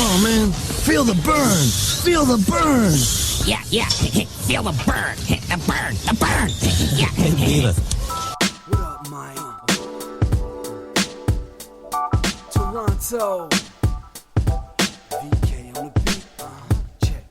on, man. Feel the burn. Feel the burn. Yeah. Feel the burn. The burn. Yeah. Hey, Beavis. What up, Mike? Toronto. VK on the beat. Check.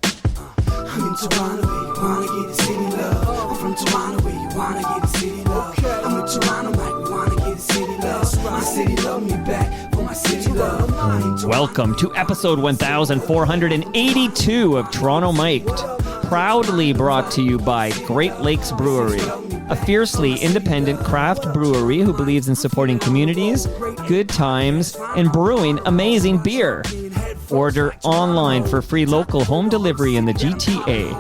I'm in Toronto, where you wanna get the city love. I'm from Toronto, where you wanna get the city love. I'm in Toronto, like we wanna get the city love. My city love me back for my city love. Welcome to episode 1482 of Toronto Mic'd, proudly brought to you by Great Lakes Brewery, a fiercely independent craft brewery who believes in supporting communities, good times, and brewing amazing beer. Order online for free local home delivery in the GTA.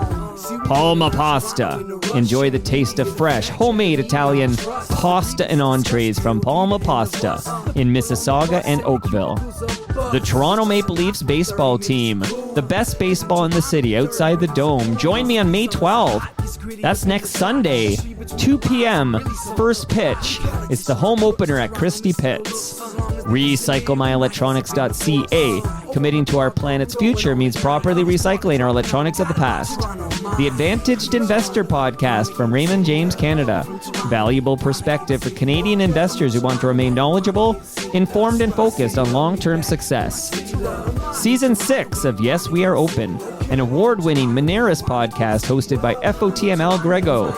Palma Pasta. Enjoy the taste of fresh, homemade Italian pasta and entrees from Palma Pasta in Mississauga and Oakville. The Toronto Maple Leafs baseball team, the best baseball in the city outside the Dome. Join me on May 12th. That's next Sunday, 2 p.m., first pitch. It's the home opener at Christie Pitts. RecycleMyElectronics.ca. Committing to our planet's future means properly recycling our electronics of the past. The Advantaged Investor Podcast from Raymond James Canada. Valuable perspective for Canadian investors who want to remain knowledgeable, informed, and focused on long-term success. Season 6 of Yes, We Are Open, an award-winning Moneris podcast hosted by FOTML Grego.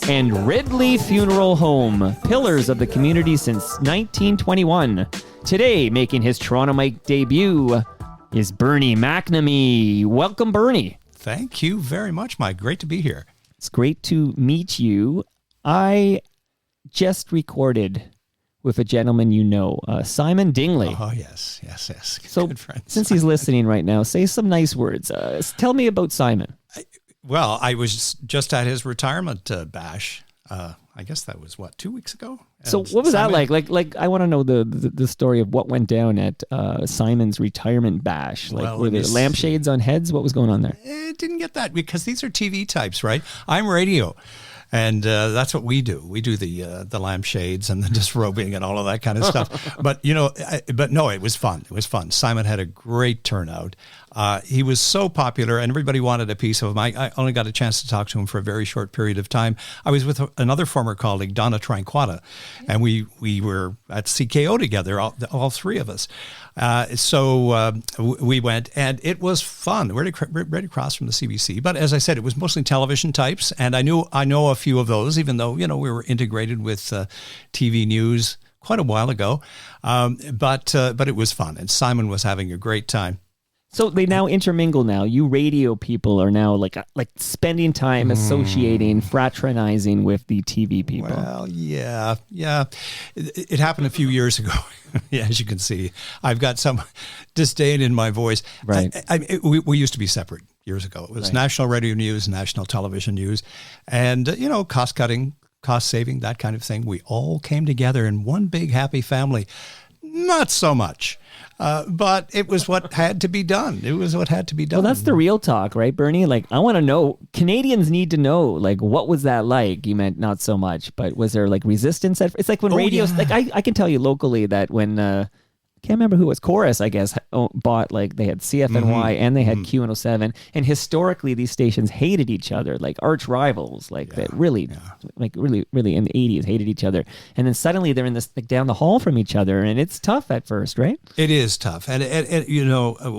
And Ridley Funeral Home, pillars of the community since 1921. Today, making his Toronto Mic debut, is Bernie McNamee. Welcome, Bernie. Thank you very much, Mike. Great to be here. It's great to meet you. I just recorded with a gentleman you know, Simon Dingley. Oh, yes. So, good friend. Since he's listening right now, say some nice words. Tell me about Simon. Well, I was just at his retirement bash. I guess that was, 2 weeks ago? So what was Simon, that like? Like I want to know the story of what went down at Simon's retirement bash. Like, were there lampshades on heads? What was going on there? It didn't get that because these are TV types, right? I'm radio. And that's what we do. We do the lampshades and the disrobing and all of that kind of stuff. But no, it was fun. It was fun. Simon had a great turnout. He was so popular, and everybody wanted a piece of him. I only got a chance to talk to him for a very short period of time. I was with another former colleague, Donna Tranquata, and we were at CKO together, all three of us. So we went, and it was fun. We're right across from the CBC. But as I said, it was mostly television types, and I know a few of those, even though we were integrated with TV news quite a while ago. But it was fun, and Simon was having a great time. So they now intermingle now. You radio people are now like spending time associating, fraternizing with the TV people. Well, yeah. It happened a few years ago. Yeah, as you can see, I've got some disdain in my voice. Right. We used to be separate years ago. It was right. National radio news, national television news, and cost cutting, cost saving, that kind of thing. We all came together in one big happy family. Not so much. But it was what had to be done. Well, that's the real talk, right, Bernie? Like, I want to know, Canadians need to know, like, what was that like? You meant not so much, but was there, like, resistance? It's like when radios, like, I can tell you locally that when, can't remember who it was, Chorus, I guess, bought, like, they had CFNY and they had Q107, and historically these stations hated each other, like arch rivals, that really in the 80s hated each other, and then suddenly they're in this, like, down the hall from each other, and it's tough at first, right? It is tough, and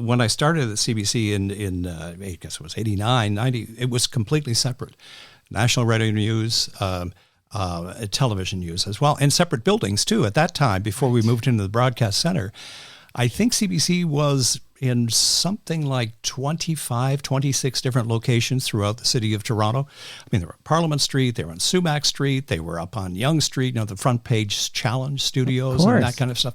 when I started at CBC in I guess it was 89, 90, it was completely separate. National radio news, television news as well, and separate buildings too at that time before we moved into the broadcast center. I think CBC was in something like 25, 26 different locations throughout the city of Toronto. I mean, they were on Parliament Street, they were on Sumac Street, they were up on Yonge Street, the Front Page Challenge studios and that kind of stuff.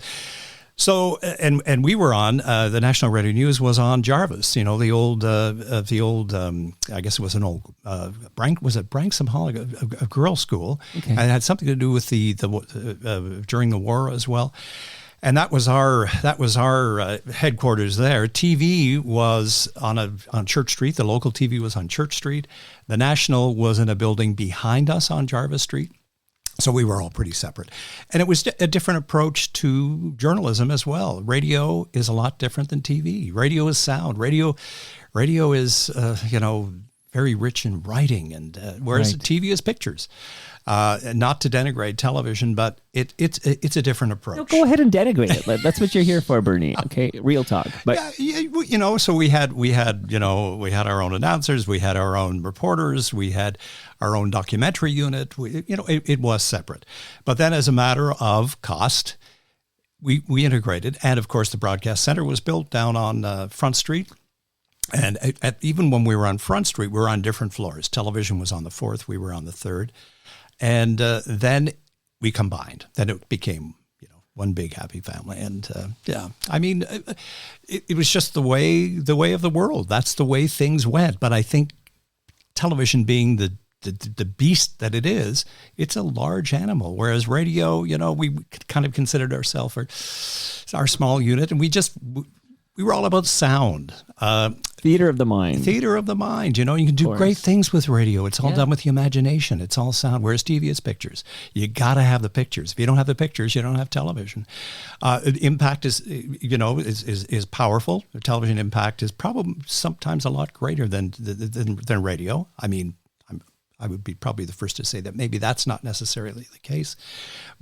So, and we were on, the National Radio News was on Jarvis, the old, I guess it was an old, was it Branksome Hall, a girls' school, okay. And it had something to do with the during the war as well. And that was our headquarters there. TV was on Church Street. The local TV was on Church Street. The National was in a building behind us on Jarvis Street. So we were all pretty separate. And it was a different approach to journalism as well. Radio is a lot different than TV. Radio is sound. Radio is, very rich in writing, and whereas TV is pictures. Not to denigrate television, but it's a different approach. No, go ahead and denigrate it. That's what you're here for, Bernie. Okay, real talk. But so we had our own announcers, we had our own reporters, we had our own documentary unit. It was separate, but then as a matter of cost, we integrated, and of course the broadcast center was built down on Front Street. And even when we were on Front Street, we were on different floors. Television was on the 4th, we were on the 3rd. And then we combined. Then it became, one big happy family. And it was just the way of the world. That's the way things went. But I think television being the beast that it is, it's a large animal. Whereas radio, we kind of considered ourselves our small unit, and we were all about sound. Theater of the mind. Theater of the mind. You can do great things with radio. It's all done with the imagination. It's all sound. Whereas TV is pictures. You got to have the pictures. If you don't have the pictures, you don't have television. Impact is powerful. The television impact is probably sometimes a lot greater than radio. I mean, I would be probably the first to say that maybe that's not necessarily the case.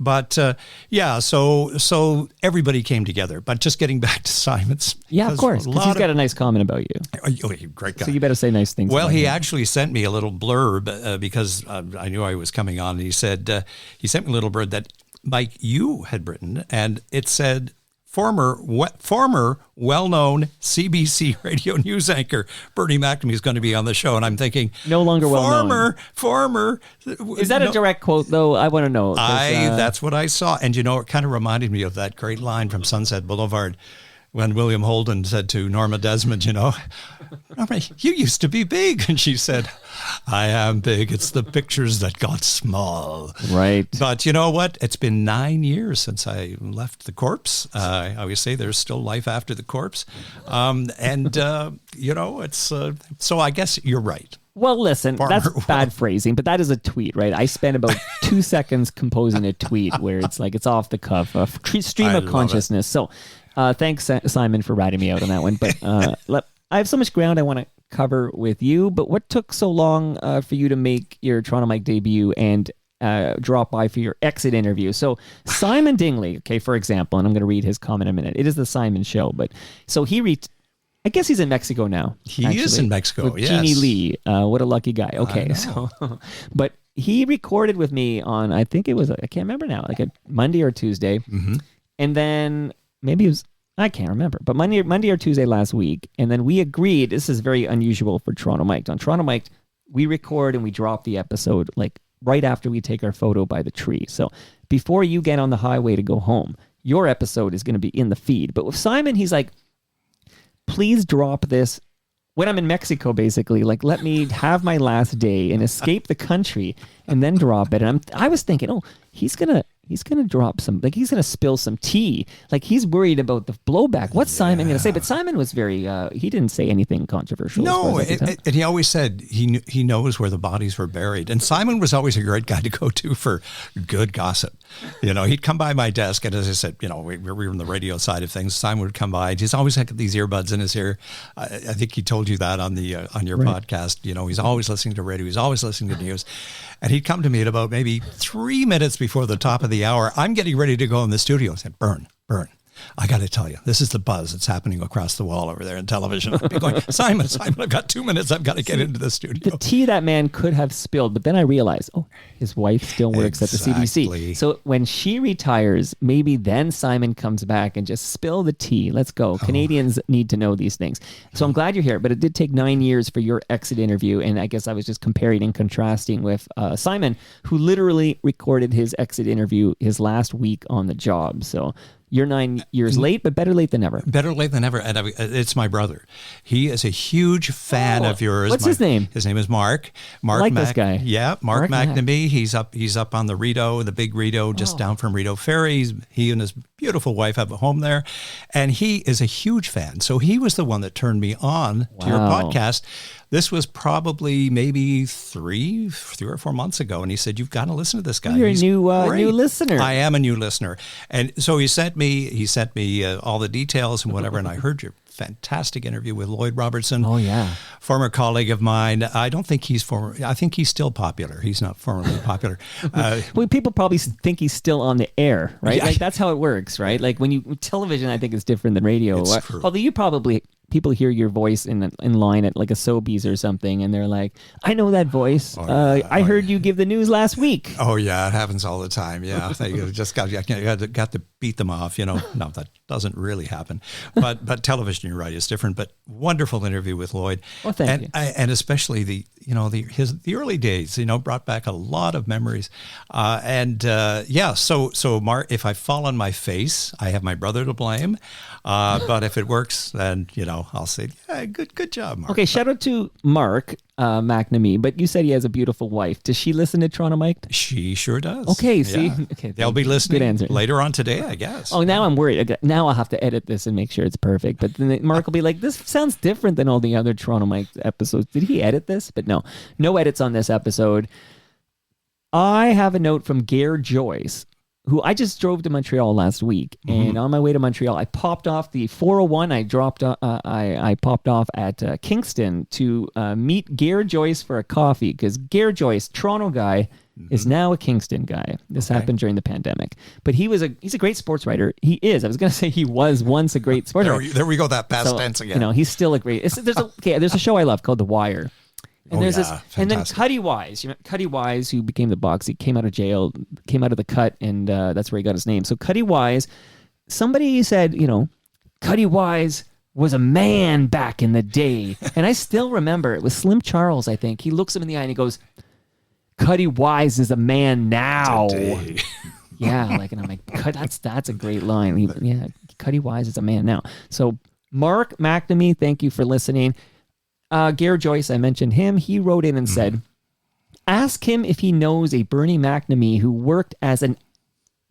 But so everybody came together. But just getting back to Simon's. Yeah, of course, because he's got a nice comment about you. Oh, great guy. So you better say nice things. Well, he actually sent me a little blurb because I knew I was coming on. And he said, he sent me a little blurb that, Mike, you had written, and it said, Former well-known CBC radio news anchor Bernie McNamee is going to be on the show, and I'm thinking, no longer well-known. Former. Is that a direct quote, though? I want to know. That's what I saw, and it kind of reminded me of that great line from Sunset Boulevard when William Holden said to Norma Desmond, Norma, you used to be big, and she said, I am big. It's the pictures that got small. Right. But you know what? It's been 9 years since I left the corpse. I always say there's still life after the corpse. It's so I guess you're right. Well, listen, that's bad phrasing, but that is a tweet, right? I spent about 2 seconds composing a tweet where it's like it's off the cuff, a stream of consciousness. So thanks, Simon, for ratting me out on that one. But I have so much ground I want to cover with you, but what took so long for you to make your Toronto Mike debut and drop by for your exit interview? So Simon Dingley, okay, for example, and I'm going to read his comment in a minute. It is the Simon Show, but so I guess he's in Mexico now. He is in Mexico, with yes. Jeannie Lee. What a lucky guy. Okay, so, but he recorded with me on, I think it was, I can't remember now, like a Monday or Tuesday. Mm-hmm. And then maybe it was, I can't remember, but Monday or Tuesday last week. And then we agreed, this is very unusual for Toronto Mike. On Toronto Mike, we record and we drop the episode like right after we take our photo by the tree. So before you get on the highway to go home, your episode is going to be in the feed. But with Simon, he's like, please drop this when I'm in Mexico, basically. Like, let me have my last day and escape the country and then drop it. And I was thinking, he's gonna drop some, like he's gonna spill some tea. Like he's worried about the blowback. What's Simon gonna say? But Simon was very, he didn't say anything controversial. No, and he always said he knows where the bodies were buried. And Simon was always a great guy to go to for good gossip. He'd come by my desk, and as I said, we were on the radio side of things. Simon would come by. He's always had these earbuds in his ear. I think he told you that on your podcast. He's always listening to radio. He's always listening to news. And he'd come to me at about maybe 3 minutes before the top of the hour. I'm getting ready to go in the studio. I said, Burn, I got to tell you, this is the buzz that's happening across the wall over there in television. I'd be going, Simon, I've got 2 minutes. I've got to get into the studio. The tea that man could have spilled, but then I realized, his wife still works at the CBC. So when she retires, maybe then Simon comes back and just spill the tea. Let's go. Canadians need to know these things. So I'm glad you're here, but it did take 9 years for your exit interview. And I guess I was just comparing and contrasting with Simon, who literally recorded his exit interview his last week on the job. So you're 9 years late, but better late than never. Better late than never. And it's my brother. He is a huge fan of yours. What's his name? His name is Mark. I like this guy. Yeah, Mark McNamee. He's up on the Rideau, the big Rideau, just down from Rideau Ferry. He and his beautiful wife have a home there. And he is a huge fan. So he was the one that turned me on to your podcast. This was probably maybe three or 4 months ago, and he said, "You've got to listen to this guy. You're He's a new great." listener. I am a new listener, and so he sent me all the details and whatever, and I heard your fantastic interview with Lloyd Robertson. Oh, yeah. Former colleague of mine. I don't think he's former. I think he's still popular. He's not formerly popular. Well, people probably think he's still on the air, right? Yeah. Like that's how it works, right? Like television, I think is different than radio. It's true. Although people hear your voice in line at like a Sobeys or something, and they're like, "I know that voice. I heard you give the news last week." Oh yeah, it happens all the time. Yeah, you just got to beat them off. No, that doesn't really happen. But television, you're right, is different. But wonderful interview with Lloyd. Well, thank you. And especially the early days. Brought back a lot of memories. So Mark, if I fall on my face, I have my brother to blame. But if it works, then I'll say, yeah, good job, Mark. Okay, shout out to Mark McNamee, but you said he has a beautiful wife. Does she listen to Toronto Mike? She sure does. Okay, see? Yeah. Okay, they'll be listening good answer. later on today, I guess. Oh, now I'm worried. Now I'll have to edit this and make sure it's perfect. But then Mark will be like, this sounds different than all the other Toronto Mike episodes. Did he edit this? But no edits on this episode. I have a note from Gare Joyce, who I just drove to Montreal last week, and on my way to Montreal, I popped off the 401. I popped off at Kingston to meet Gare Joyce for a coffee, because Gare Joyce, Toronto guy, is now a Kingston guy. This happened during the pandemic, but he's a great sports writer. He is. I was going to say he was once a great sports writer. There we go. That past tense again. He's still a great. There's a show I love called The Wire. And and then Cuddy Wise, Cuddy Wise, who became the box, he came out of jail, came out of the cut, and that's where he got his name. So Cuddy Wise, somebody said, Cuddy Wise was a man back in the day. And I still remember, it was Slim Charles, I think. He looks him in the eye and he goes, Cuddy Wise is a man now. Yeah, and I'm like, that's a great line. Cuddy Wise is a man now. So Mark McNamee, thank you for listening. Gare Joyce, I mentioned him. He wrote in and said, ask him if he knows a Bernie McNamee who worked as an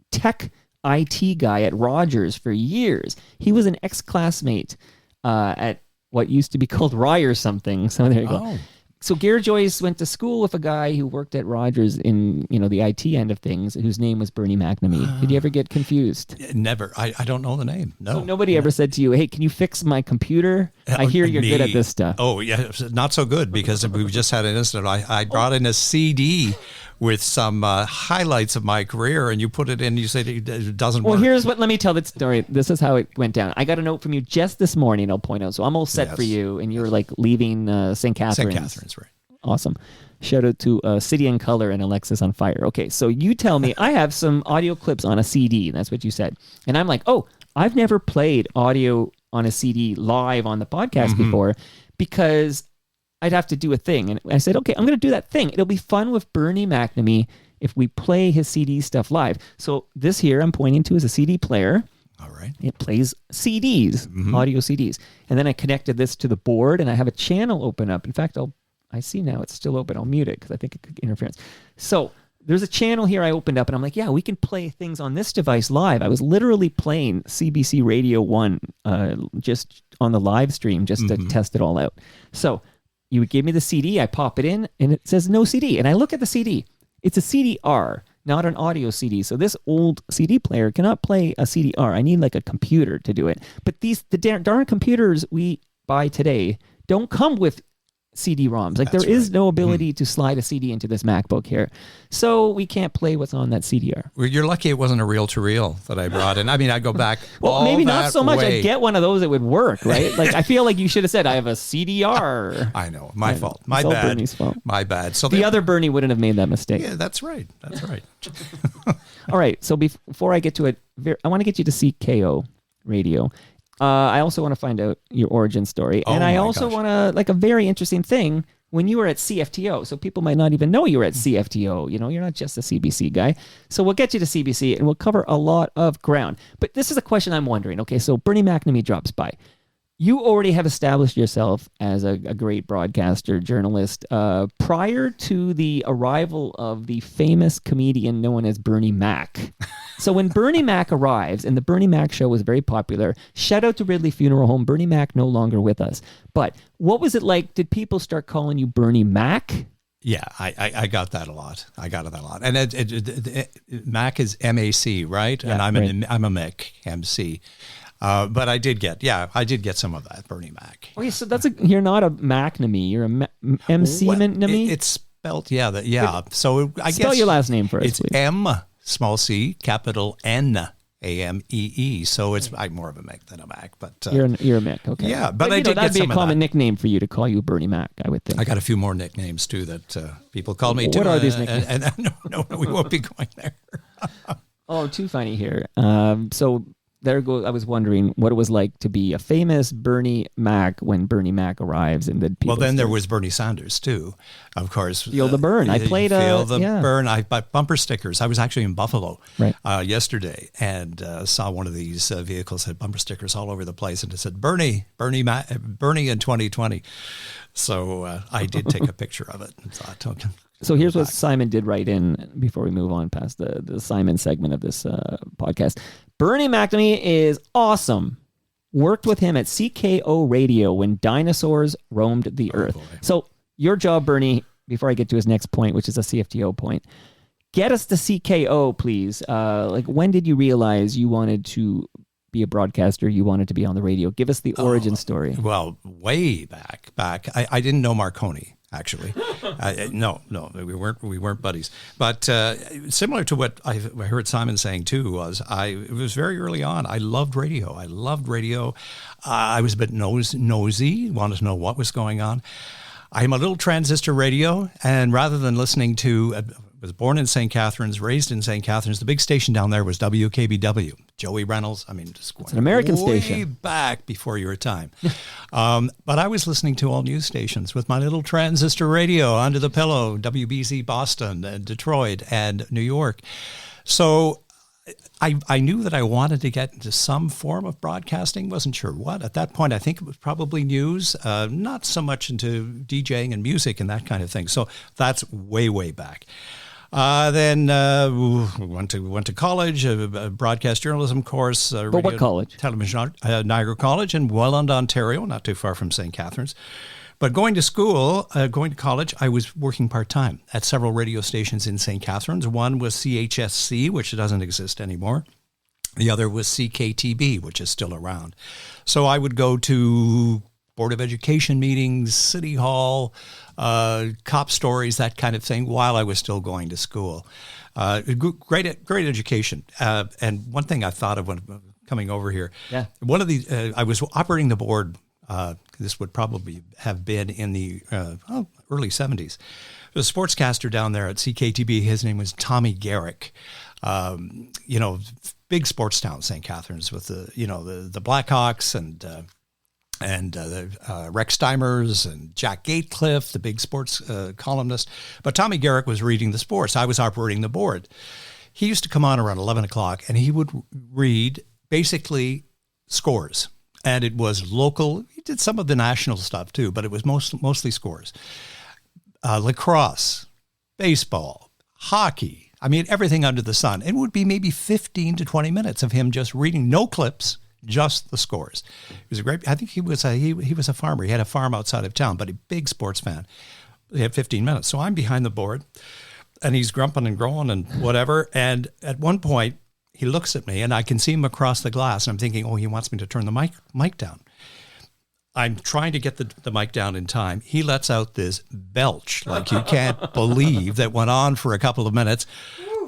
tech IT guy at Rogers for years. He was an ex-classmate at what used to be called Rye or something. So there you go. So Gare Joyce went to school with a guy who worked at Rogers in, the IT end of things, whose name was Bernie McNamee. Did you ever get confused? Never. I don't know the name. No. So nobody ever said to you, hey, can you fix my computer? I hear you're good at this stuff. Oh, yeah. Not so good, because we just had an incident. I brought in a CD with some highlights of my career, and you put it in, you said it doesn't work. Well, let me tell the story. This is how it went down. I got a note from you just this morning, I'll point out. So I'm all set for you, and you're leaving St. Catharines. St. Catharines, right. Awesome. Shout out to City and Color and Alexis on Fire. Okay, so you tell me, I have some audio clips on a CD. That's what you said. And I'm like, oh, I've never played audio on a CD live on the podcast before, because I'd have to do a thing. And I said, okay, I'm going to do that thing. It'll be fun with Bernie McNamee if we play his CD stuff live. So this here I'm pointing to is a CD player. All right. It plays CDs, audio CDs. And then I connected this to the board, and I have a channel open up. In fact, I see now it's still open. I'll mute it because I think it could interference. So there's a channel here I opened up, and I'm like, yeah, we can play things on this device live. I was literally playing CBC Radio 1 just on the live stream just to test it all out. So you would give me the CD, I pop it in, and it says no CD. And I look at the CD. It's a CDR, not an audio CD. So this old CD player cannot play a CDR. I need a computer to do it. But the darn computers we buy today don't come with CD-ROMs. There is no ability to slide a CD into this MacBook here. So we can't play what's on that CDR. Well, you're lucky it wasn't a reel-to-reel that I brought in. I mean, I go back maybe not so much. way. I'd get one of those that would work, right? I feel like you should have said, I have a CDR. I know. My fault. My it's bad. All Bernie's fault. My bad. So the other Bernie wouldn't have made that mistake. Yeah, that's right. That's right. All right. So before I get to it, I want to get you to CKO Radio. I also want to find out your origin story. And I also want to, a very interesting thing, when you were at CFTO. So people might not even know you were at CFTO. You're not just a CBC guy. So we'll get you to CBC, and we'll cover a lot of ground. But this is a question I'm wondering. Okay, so Bernie McNamee drops by. You already have established yourself as a great broadcaster, journalist, prior to the arrival of the famous comedian known as Bernie Mac. So when Bernie Mac arrives, and the Bernie Mac show was very popular, shout out to Ridley Funeral Home, Bernie Mac no longer with us. But what was it like? Did people start calling you Bernie Mac? Yeah, I got that a lot. And Mac is MAC, right? Yeah, and I'm a Mick, MC. But I did get some of that, Bernie Mac. Okay, so you're not a McNamee, you're a MC McNamee? It's spelled, So Spell your last name first, it's please. M, small c, capital N, AMEE. So I'm more of a Mick than a Mac. But you're a Mick, okay. Yeah, but I did get some of that. That'd be a common nickname for you to call you Bernie Mac, I would think. I got a few more nicknames, too, that people call me, too. What are these nicknames? And no, we won't be going there. Oh, too funny here. So there goes. I was wondering what it was like to be a famous Bernie Mac when Bernie Mac arrives, and then people. Well, then there was Bernie Sanders too, of course. Feel the burn. I played Feel the burn. I bought bumper stickers. I was actually in Buffalo yesterday and saw one of these vehicles had bumper stickers all over the place, and it said Bernie in 2020. So I did take a picture of it and thought, okay. So here's what Simon did write in before we move on past the Simon segment of this podcast. Bernie McNamee is awesome. Worked with him at CKO Radio when dinosaurs roamed the earth. Boy. So your job, Bernie, before I get to his next point, which is a CFTO point, get us to CKO, please. When did you realize you wanted to be a broadcaster, you wanted to be on the radio? Give us the origin story. Well, way back. I didn't know Marconi. Actually, no, we weren't buddies. But similar to what I heard Simon saying too it was very early on. I loved radio. I was a bit nosy, wanted to know what was going on. I'm a little transistor radio, and rather than listening to, was born in St. Catharines, raised in St. Catharines. The big station down there was WKBW. Joey Reynolds. I mean, just it's an American way station. Back before your time. But I was listening to all news stations with my little transistor radio under the pillow, WBZ Boston and Detroit and New York. So I knew that I wanted to get into some form of broadcasting. Wasn't sure what. At that point, I think it was probably news, not so much into DJing and music and that kind of thing. So that's way, way back. Then we went to college, a broadcast journalism course. But what college? Television, Niagara College in Welland, Ontario, not too far from St. Catharines. But going to college, I was working part-time at several radio stations in St. Catharines. One was CHSC, which doesn't exist anymore. The other was CKTB, which is still around. So I would go to Board of Education meetings, City Hall, cop stories, that kind of thing, while I was still going to school. Great education. And one thing I thought of when coming over here, one of the I was operating the board. This would probably have been in the early 70s. The sportscaster down there at CKTB, his name was Tommy Garrick. Big sports town, St. Catharines, with the Blackhawks and the Rex Steimers and Jack Gatecliff, the big sports columnist. But Tommy Garrick was reading the sports. I was operating the board. He used to come on around 11 o'clock, and he would read basically scores. And it was local. He did some of the national stuff too, but it was mostly scores. Lacrosse, baseball, hockey. I mean, everything under the sun. It would be maybe 15 to 20 minutes of him just reading, no clips, just the scores. He was a great. I think he was a farmer. He had a farm outside of town, but a big sports fan. He had 15 minutes. So I'm behind the board, and he's grumping and growing and whatever. And at one point, he looks at me, and I can see him across the glass, and I'm thinking, oh, he wants me to turn the mic down. I'm trying to get the mic down in time. He lets out this belch like you can't believe that went on for a couple of minutes.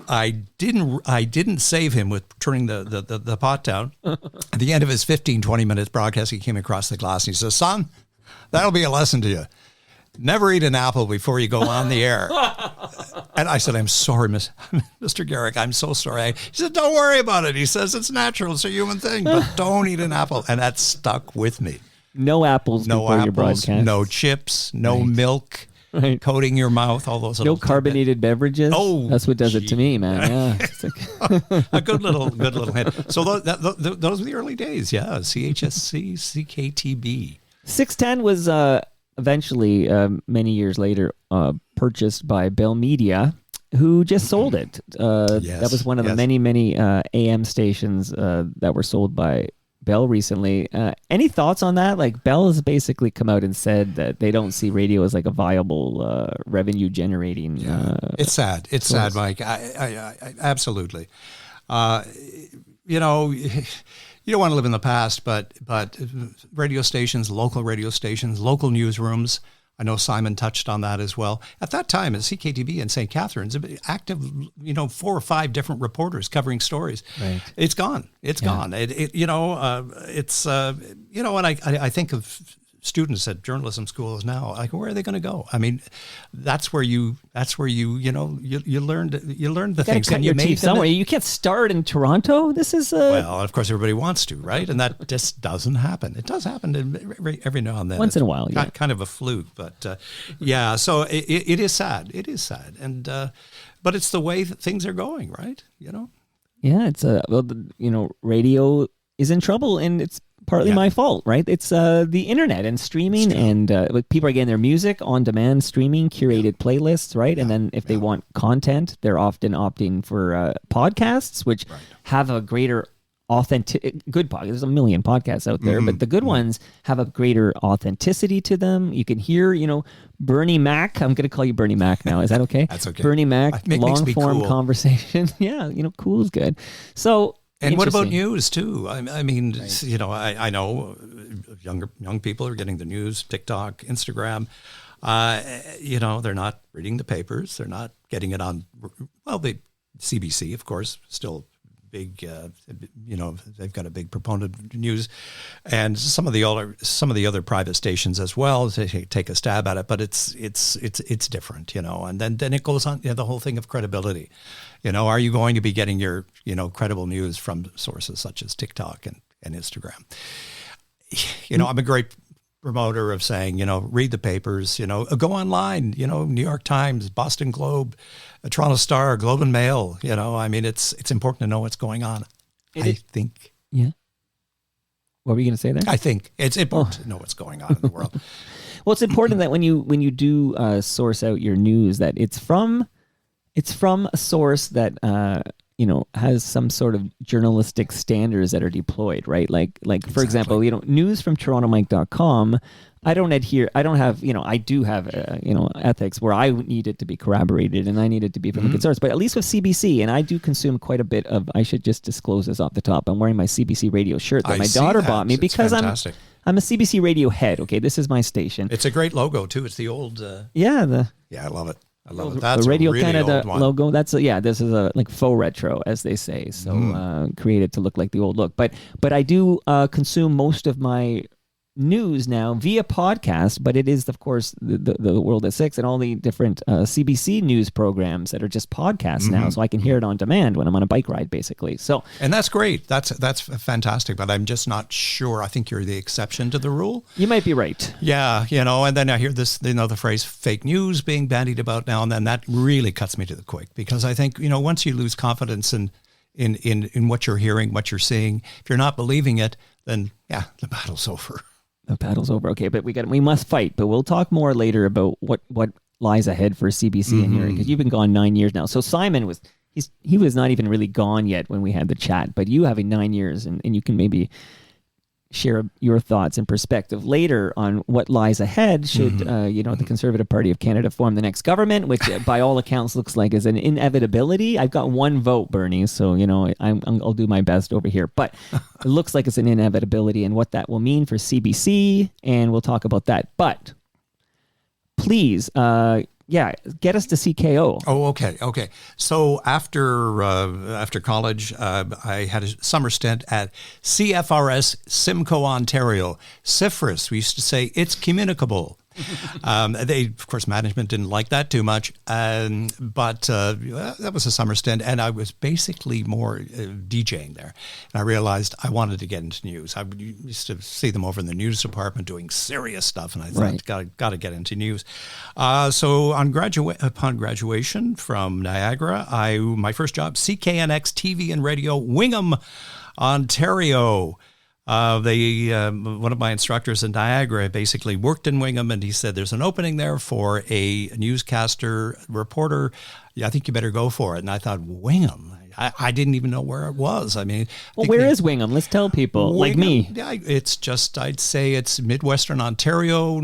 I didn't save him with turning the pot down. At the end of his 15, 20 minutes broadcast, he came across the glass, and he says, son, that'll be a lesson to you. Never eat an apple before you go on the air. And I said, I'm sorry, Mr. Garrick, I'm so sorry. He said, don't worry about it. He says, it's natural. It's a human thing, but don't eat an apple. And that stuck with me. No apples before your broadcast. No chips, no milk. Right. coating your mouth, all those No little carbonated beverages. Oh, That's what does it to me, man. Yeah. It's like- a good little hint. So those were the early days. Yeah, CHSC, CKTB. 610 was eventually, many years later, purchased by Bell Media, who just sold it. That was one of the many AM stations that were sold by Bell recently. Any thoughts on that? Like, Bell has basically come out and said that they don't see radio as like a viable revenue generating. It's sad. It's sad, Mike. I absolutely. You know, you don't want to live in the past, but radio stations, local newsrooms. I know Simon touched on that as well. At that time, at CKTB in St. Catharines, active, 4 or 5 different reporters covering stories. Right. It's gone. It's gone. And I think of students at journalism schools now, like, where are they going to go? I mean, that's where you learned the things, and you made them somewhere. You can't start in Toronto. This is well, of course, everybody wants to, right? And that just doesn't happen. It does happen every now and then. Once in a while, yeah. Kind of a fluke, but yeah. So it is sad. It is sad, and but it's the way that things are going, right? Yeah, it's radio is in trouble, and it's partly my fault, right? It's the internet and streaming, and like, people are getting their music on demand, streaming, curated playlists, right? And then if they want content, they're often opting for podcasts, which have a greater good podcast. There's a million podcasts out there, but the good ones have a greater authenticity to them. You can hear, Bernie Mac. I'm going to call you Bernie Mac now. Is that okay? That's okay. Bernie Mac, long form conversation. Yeah, cool is good. So. And what about news too? I mean, right. I know young people are getting the news, TikTok, Instagram. They're not reading the papers. They're not getting it on. Well, the CBC, of course, still big. They've got a big proponent of news, and some of the other private stations as well. They take a stab at it, but it's different, And then it goes on. The whole thing of credibility. Are you going to be getting your, credible news from sources such as TikTok and Instagram? I'm a great promoter of saying, read the papers, go online, New York Times, Boston Globe, Toronto Star, Globe and Mail, I mean, it's important to know what's going on. I think. Yeah. What were you going to say there? I think it's important to know what's going on in the world. Well, it's important that when you do source out your news, that it's from a source that has some sort of journalistic standards that are deployed, right? Like for example, news from TorontoMike.com. I don't have, I do have, ethics where I need it to be corroborated and I need it to be from a good source. But at least with CBC, and I do consume quite a bit of, I should just disclose this off the top. I'm wearing my CBC Radio shirt that my daughter bought me because I'm a CBC Radio head. Okay, this is my station. It's a great logo too. It's the old. Yeah, I love it. I love it. That's the Radio a really Canada old one. logo. This is a like faux retro, as they say. So created to look like the old look. But I do consume most of my news now via podcast, but it is, of course, the World at 6 and all the different CBC news programs that are just podcasts now, so I can hear it on demand when I'm on a bike ride, basically. So, and that's great. That's fantastic, but I'm just not sure. I think you're the exception to the rule. You might be right. Yeah, and then I hear this, the phrase fake news being bandied about now and then. That really cuts me to the quick, because I think, once you lose confidence in what you're hearing, what you're seeing, if you're not believing it, then the battle's over. The battle's over. Okay, but we must fight. But we'll talk more later about what lies ahead for CBC in here, because you've been gone 9 years now. So Simon was not even really gone yet when we had the chat, but you having 9 years, and you can maybe share your thoughts and perspective later on what lies ahead should the Conservative Party of Canada form the next government, which by all accounts looks like is an inevitability. I've got one vote, Bernie, so I'll do my best over here, but it looks like it's an inevitability, and what that will mean for CBC, and we'll talk about that. But please, get us to CKO. Oh, okay. So after college, I had a summer stint at CFRS Simcoe, Ontario. CIFRS, we used to say, it's communicable. They, of course, management didn't like that too much, but that was a summer stint, and I was basically more DJing there. And I realized I wanted to get into news. I used to see them over in the news department doing serious stuff, and I thought, got to get into news. So upon graduation from Niagara, my first job, CKNX TV and Radio, Wingham, Ontario. One of my instructors in Niagara basically worked in Wingham, and he said, there's an opening there for a newscaster reporter. Yeah, I think you better go for it. And I thought, Wingham? I didn't even know where it was. I mean, where is Wingham? Let's tell people, Wingham, like me. Yeah, it's just, I'd say it's Midwestern Ontario.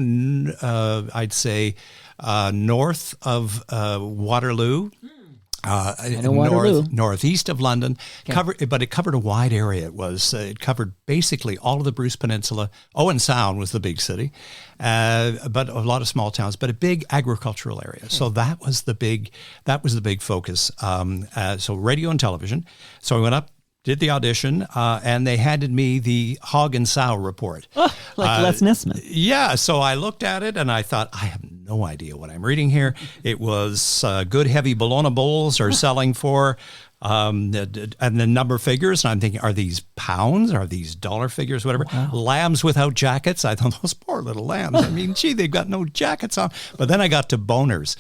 I'd say north of Waterloo. Northeast of London, but it covered a wide area. It covered basically all of the Bruce Peninsula. Owen Sound was the big city, but a lot of small towns, but a big agricultural area. So that was the big focus. So radio and television. So I went up, did the audition, and they handed me the Hog and Sow report. Oh, like Les Nessman. Yeah, so I looked at it and I thought, I have no idea what I'm reading here. It was good heavy bologna bowls are selling for, and the number figures, and I'm thinking, are these pounds? Are these dollar figures? Whatever. Wow. Lambs without jackets. I thought, those poor little lambs. I mean, gee, they've got no jackets on. But then I got to boners,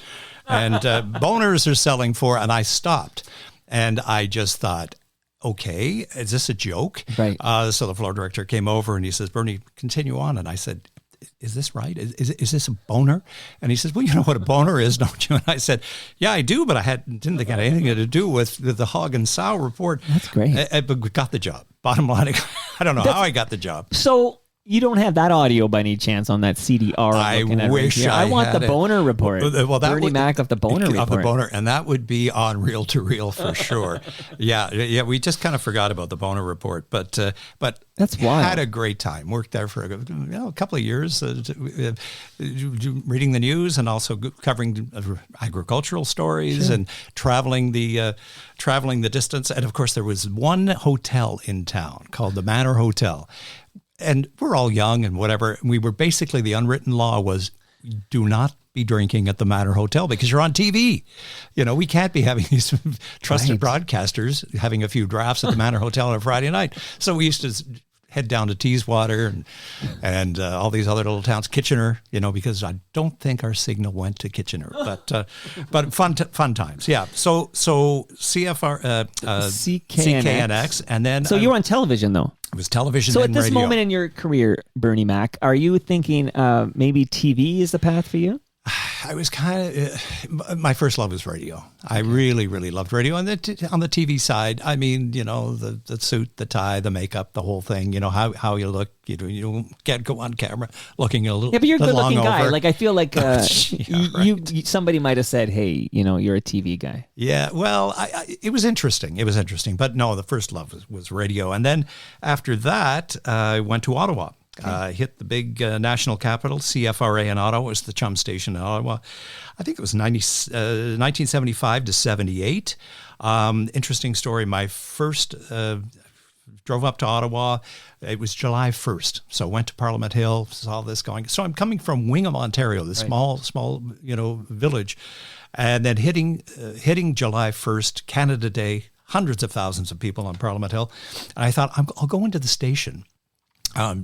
and boners are selling for, and I stopped, and I just thought, okay, is this a joke? Right. So the floor director came over and he says, Bernie, continue on. And I said, is this right? Is this a boner? And he says, well, you know what a boner is, don't you? And I said, yeah, I do, but didn't think it had anything to do with the Hog and Sow report. That's great. But we got the job. Bottom line, I don't know how I got the job. So you don't have that audio by any chance on that CDR? I wish I want the boner report. Well, that Bernie Mac of the boner report. Of the boner, and that would be on reel to reel for sure. Yeah. We just kind of forgot about the boner report, but that's wild. Had a great time. Worked there for a couple of years, reading the news and also covering agricultural stories and traveling the distance. And of course, there was one hotel in town called the Manor Hotel. And we're all young and whatever. We were basically, the unwritten law was, do not be drinking at the Manor Hotel because you're on TV. You know, we can't be having these trusted broadcasters having a few drafts at the Manor Hotel on a Friday night. So we used to head down to Teeswater and all these other little towns, Kitchener, you know, because I don't think our signal went to Kitchener, but fun times. Yeah. So CKNX, and then so you're on television though. It was television. So and at this radio. moment in your career, Bernie Mac, are you thinking maybe TV is the path for you? I was kind of, my first love was radio. I really, really loved radio. And on the TV side, I mean, you know, the suit, the tie, the makeup, the whole thing, you know, how you look, you can't go on camera looking a little. Yeah, but you're a good looking guy. Like, I feel like somebody might have said, hey, you know, you're a TV guy. Yeah, well, it was interesting. It was interesting. But no, the first love was radio. And then after that, I went to Ottawa. Hit the big national capital, CFRA in Ottawa. It was the chum station in Ottawa. I think it was 1975 to 78. Interesting story. My first drove up to Ottawa. It was July 1st. So went to Parliament Hill, saw this going. So I'm coming from Wingham, Ontario, this small, you know, village. And then hitting July 1st, Canada Day, hundreds of thousands of people on Parliament Hill. And I thought, I'll go into the station.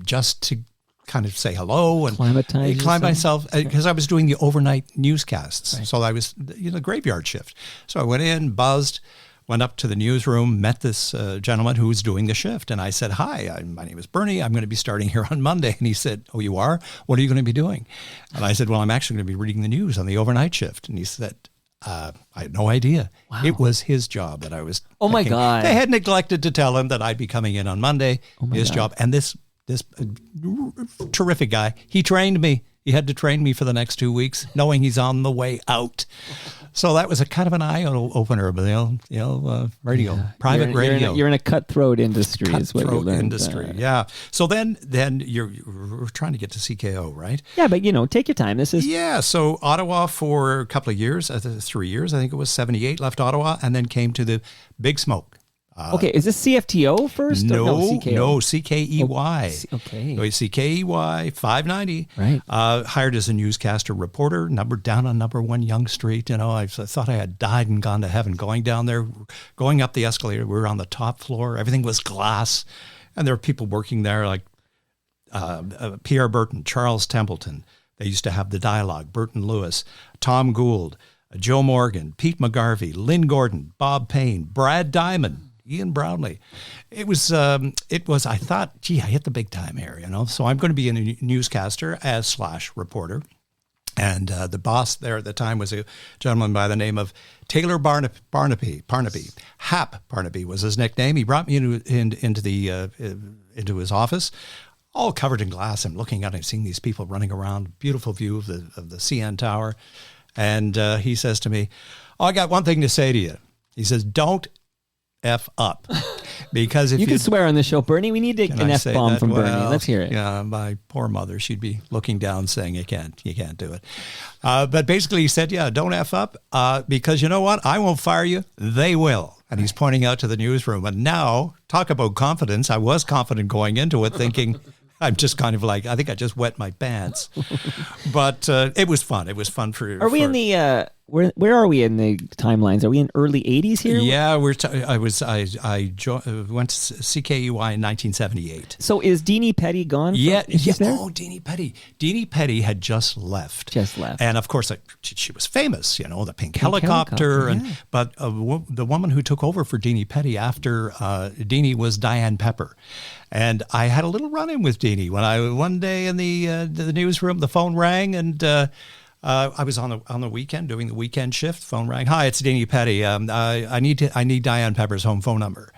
Just to kind of say hello and climb myself, because I was doing the overnight newscasts. Right. So I was, you know, graveyard shift. So I went in, buzzed, went up to the newsroom, met this gentleman who was doing the shift. And I said, hi, my name is Bernie. I'm going to be starting here on Monday. And he said, oh, you are? What are you going to be doing? And I said, well, I'm actually going to be reading the news on the overnight shift. And he said, I had no idea. Wow. It was his job that I was taking. My God. They had neglected to tell him that I'd be coming in on Monday, his job. And this terrific guy, he trained me. He had to train me for the next 2 weeks, knowing he's on the way out. So that was a kind of an eye opener, but radio, private radio. You're in a cutthroat industry, is what you learned. Industry, yeah. So then you're trying to get to CKO, right? Yeah, but you know, take your time. So Ottawa for a couple of years, 3 years, I think it was 78. Left Ottawa, and then came to the Big Smoke. Okay, is this CFTO first? No, CKO? no, CKEY. Okay. CKEY 590. Right. Hired as a newscaster reporter, down on number 1 Yonge Street. I thought I had died and gone to heaven. Going down there, going up the escalator, we were on the top floor. Everything was glass. And there were people working there like Pierre Burton, Charles Templeton. They used to have the dialogue, Burton Lewis, Tom Gould, Joe Morgan, Pete McGarvey, Lynn Gordon, Bob Payne, Brad Diamond, Ian Brownlee. It was, I thought, gee, I hit the big time here, So I'm going to be a newscaster / reporter. And the boss there at the time was a gentleman by the name of Taylor Barnaby. Hap Barnaby was his nickname. He brought me into his office, all covered in glass. I'm looking out and seeing these people running around. Beautiful view of the CN Tower. And he says to me, I got one thing to say to you. He says, don't F up. Because if you can swear on the show, Bernie. We need an F-bomb from Bernie. Let's hear it. Yeah, my poor mother, she'd be looking down saying, you can't do it. But basically he said, yeah, don't F up because you know what? I won't fire you. They will. And he's pointing out to the newsroom. And now, talk about confidence. I was confident going into it thinking, I'm just kind of like, I think I just wet my pants. But it was fun. It was fun for... Are we in the... Where are we in the timelines? Are we in early 80s here? Yeah, I went to CKEY in 1978. So is Deanie Petty gone? Yeah. There? Oh, Deanie Petty. Deanie Petty had just left. And of course, she was famous, the pink helicopter. Yeah. But the woman who took over for Deanie Petty after Deanie was Diane Pepper. And I had a little run-in with Deanie when one day in the newsroom, the phone rang and... I was on the weekend doing the weekend shift. Phone rang. Hi, it's Deanie Petty. I need Diane Pepper's home phone number.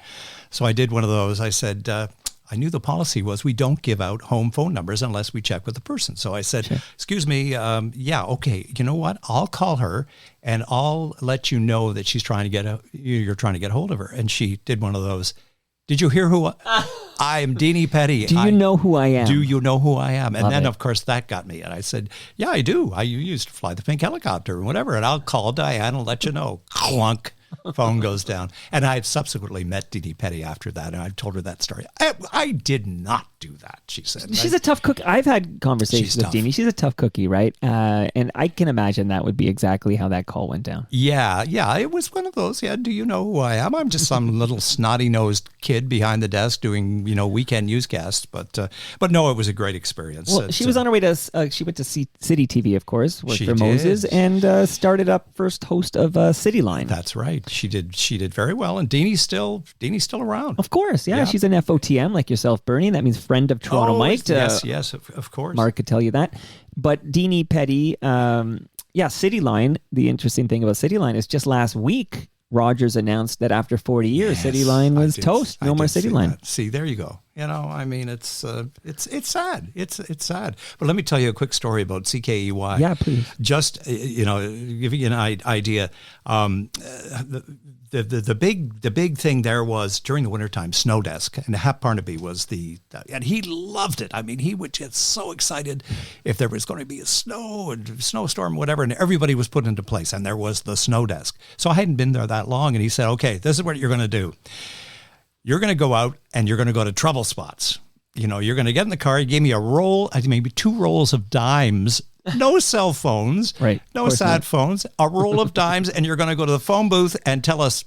So I did one of those. I said I knew the policy was we don't give out home phone numbers unless we check with the person. So I said, excuse me, yeah, okay. You know what? I'll call her and I'll let you know that you're trying to get hold of her. And she did one of those. Did you hear who I am? Deanie Petty. Do you know who I am? Do you know who I am? And Love then, it. Of course, that got me. And I said, yeah, I do. I used to fly the pink helicopter and whatever. And I'll call Diane and let you know. Clunk. Phone goes down. And I had subsequently met Deanie Petty after that. And I told her that story. I did not do that, she said. She's a tough cookie. I've had conversations with tough. Deanie. She's a tough cookie, right? And I can imagine that would be exactly how that call went down. Yeah. It was one of those. Yeah, do you know who I am? I'm just some little snotty-nosed kid behind the desk doing, weekend newscasts. But no, it was a great experience. Well, she was on her way to, she went to City TV, of course, worked for Moses, and started up first host of City Line. That's right. She did very well, and Deanie's still around. Of course, yeah. She's an FOTM like yourself, Bernie. That means friend of Toronto Mike. Yes, of course. Mark could tell you that. But Deanie Petty, City Line. The interesting thing about City Line is just last week, Rogers announced that after 40 years, City Line was toast. No more City Line. See, there you go. It's sad. It's sad. But let me tell you a quick story about CKEY. Yeah, please. Just give you an idea. The big thing there was during the wintertime, snow desk, and Hap Barnaby was and he loved it. I mean, he would get so excited if there was going to be a snowstorm, whatever, and everybody was put into place, and there was the snow desk. So I hadn't been there that long, and he said, okay, this is what you're going to do. You're going to go out and you're going to go to trouble spots. You're going to get in the car. He gave me a roll, maybe 2 rolls of dimes, no cell phones, right? No sat phones, a roll of dimes, and you're going to go to the phone booth and tell us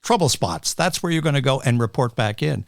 trouble spots. That's where you're going to go and report back in.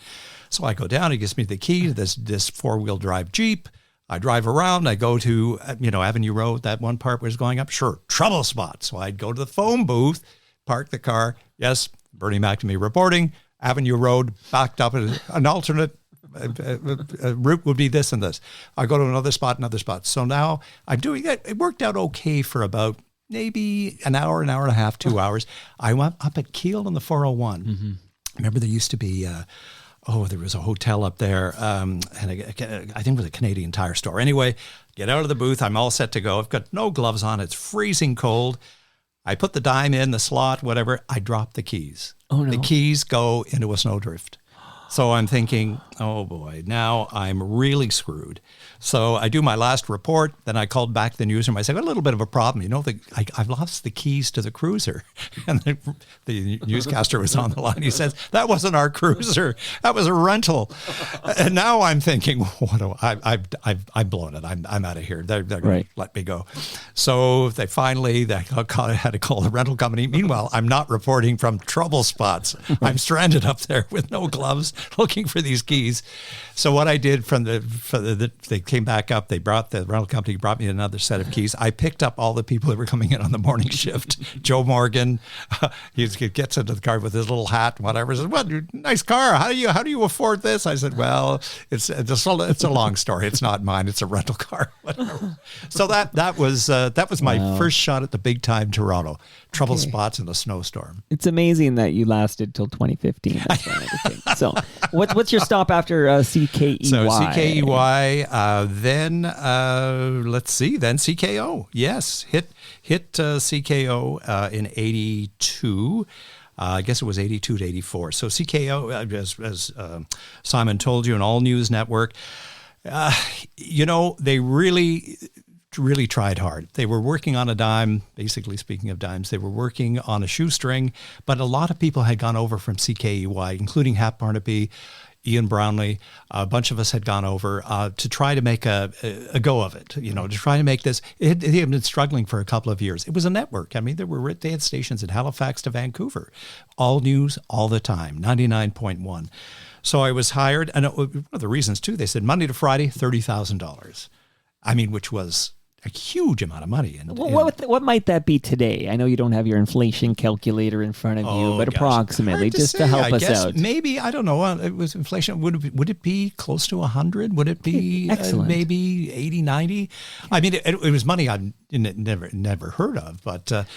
So I go down. He gives me the key to this 4-wheel drive Jeep. I drive around. I go to, Avenue Road, that one part was going up. Sure, trouble spots. So I'd go to the phone booth, park the car. Yes, Bernie McNamee reporting. Avenue Road, backed up an alternate route would be this and this. I go to another spot. So now I'm doing it. It worked out okay for about maybe an hour and a half, 2 hours. I went up at Keele on the 401. Mm-hmm. Remember there used to be, there was a hotel up there, and I think it was a Canadian Tire store. Anyway, get out of the booth. I'm all set to go. I've got no gloves on. It's freezing cold. I put the dime in the slot, whatever. I drop the keys. Oh, no. The keys go into a snowdrift. So I'm thinking, oh boy, now I'm really screwed. So I do my last report, then I called back the newsroom. I said, I got a little bit of a problem. You know, I've lost the keys to the cruiser. And the newscaster was on the line. He says, that wasn't our cruiser. That was a rental. And now I'm thinking, what do I've blown it. I'm out of here. They're going to let me go. So they had to call the rental company. Meanwhile, I'm not reporting from trouble spots. I'm stranded up there with no gloves looking for these keys. So what I did they came back up. The rental company brought me another set of keys. I picked up all the people that were coming in on the morning shift. Joe Morgan, he gets into the car with his little hat and whatever. Says, "What nice car? How do you afford this?" I said, "Well, it's a long story. It's not mine. It's a rental car." Whatever. So that was my first shot at the big time Toronto. Trouble spots in a snowstorm. It's amazing that you lasted till 2015. That's what I would think. So, what's your stop after CKEY? So CKEY, then let's see, then CKO. Yes, hit CKO in 82. I guess it was 82 to 84. So CKO, as Simon told you, an all news network. They really tried hard. They were working on a dime, basically speaking of dimes, they were working on a shoestring, but a lot of people had gone over from CKEY, including Hap Barnaby, Ian Brownlee, a bunch of us had gone over to try to make a go of it, to try to make this. It had been struggling for a couple of years. It was a network. I mean, they had stations in Halifax to Vancouver, all news all the time, 99.1. So I was hired, and one of the reasons too, they said Monday to Friday, $30,000. I mean, which was a huge amount of money. What might that be today? I know you don't have your inflation calculator in front of you, but approximately, just to help us out. Maybe, I don't know, it was inflation. Would it be close to 100? Would it be maybe 80, 90? I mean, it was money I'd never heard of, but it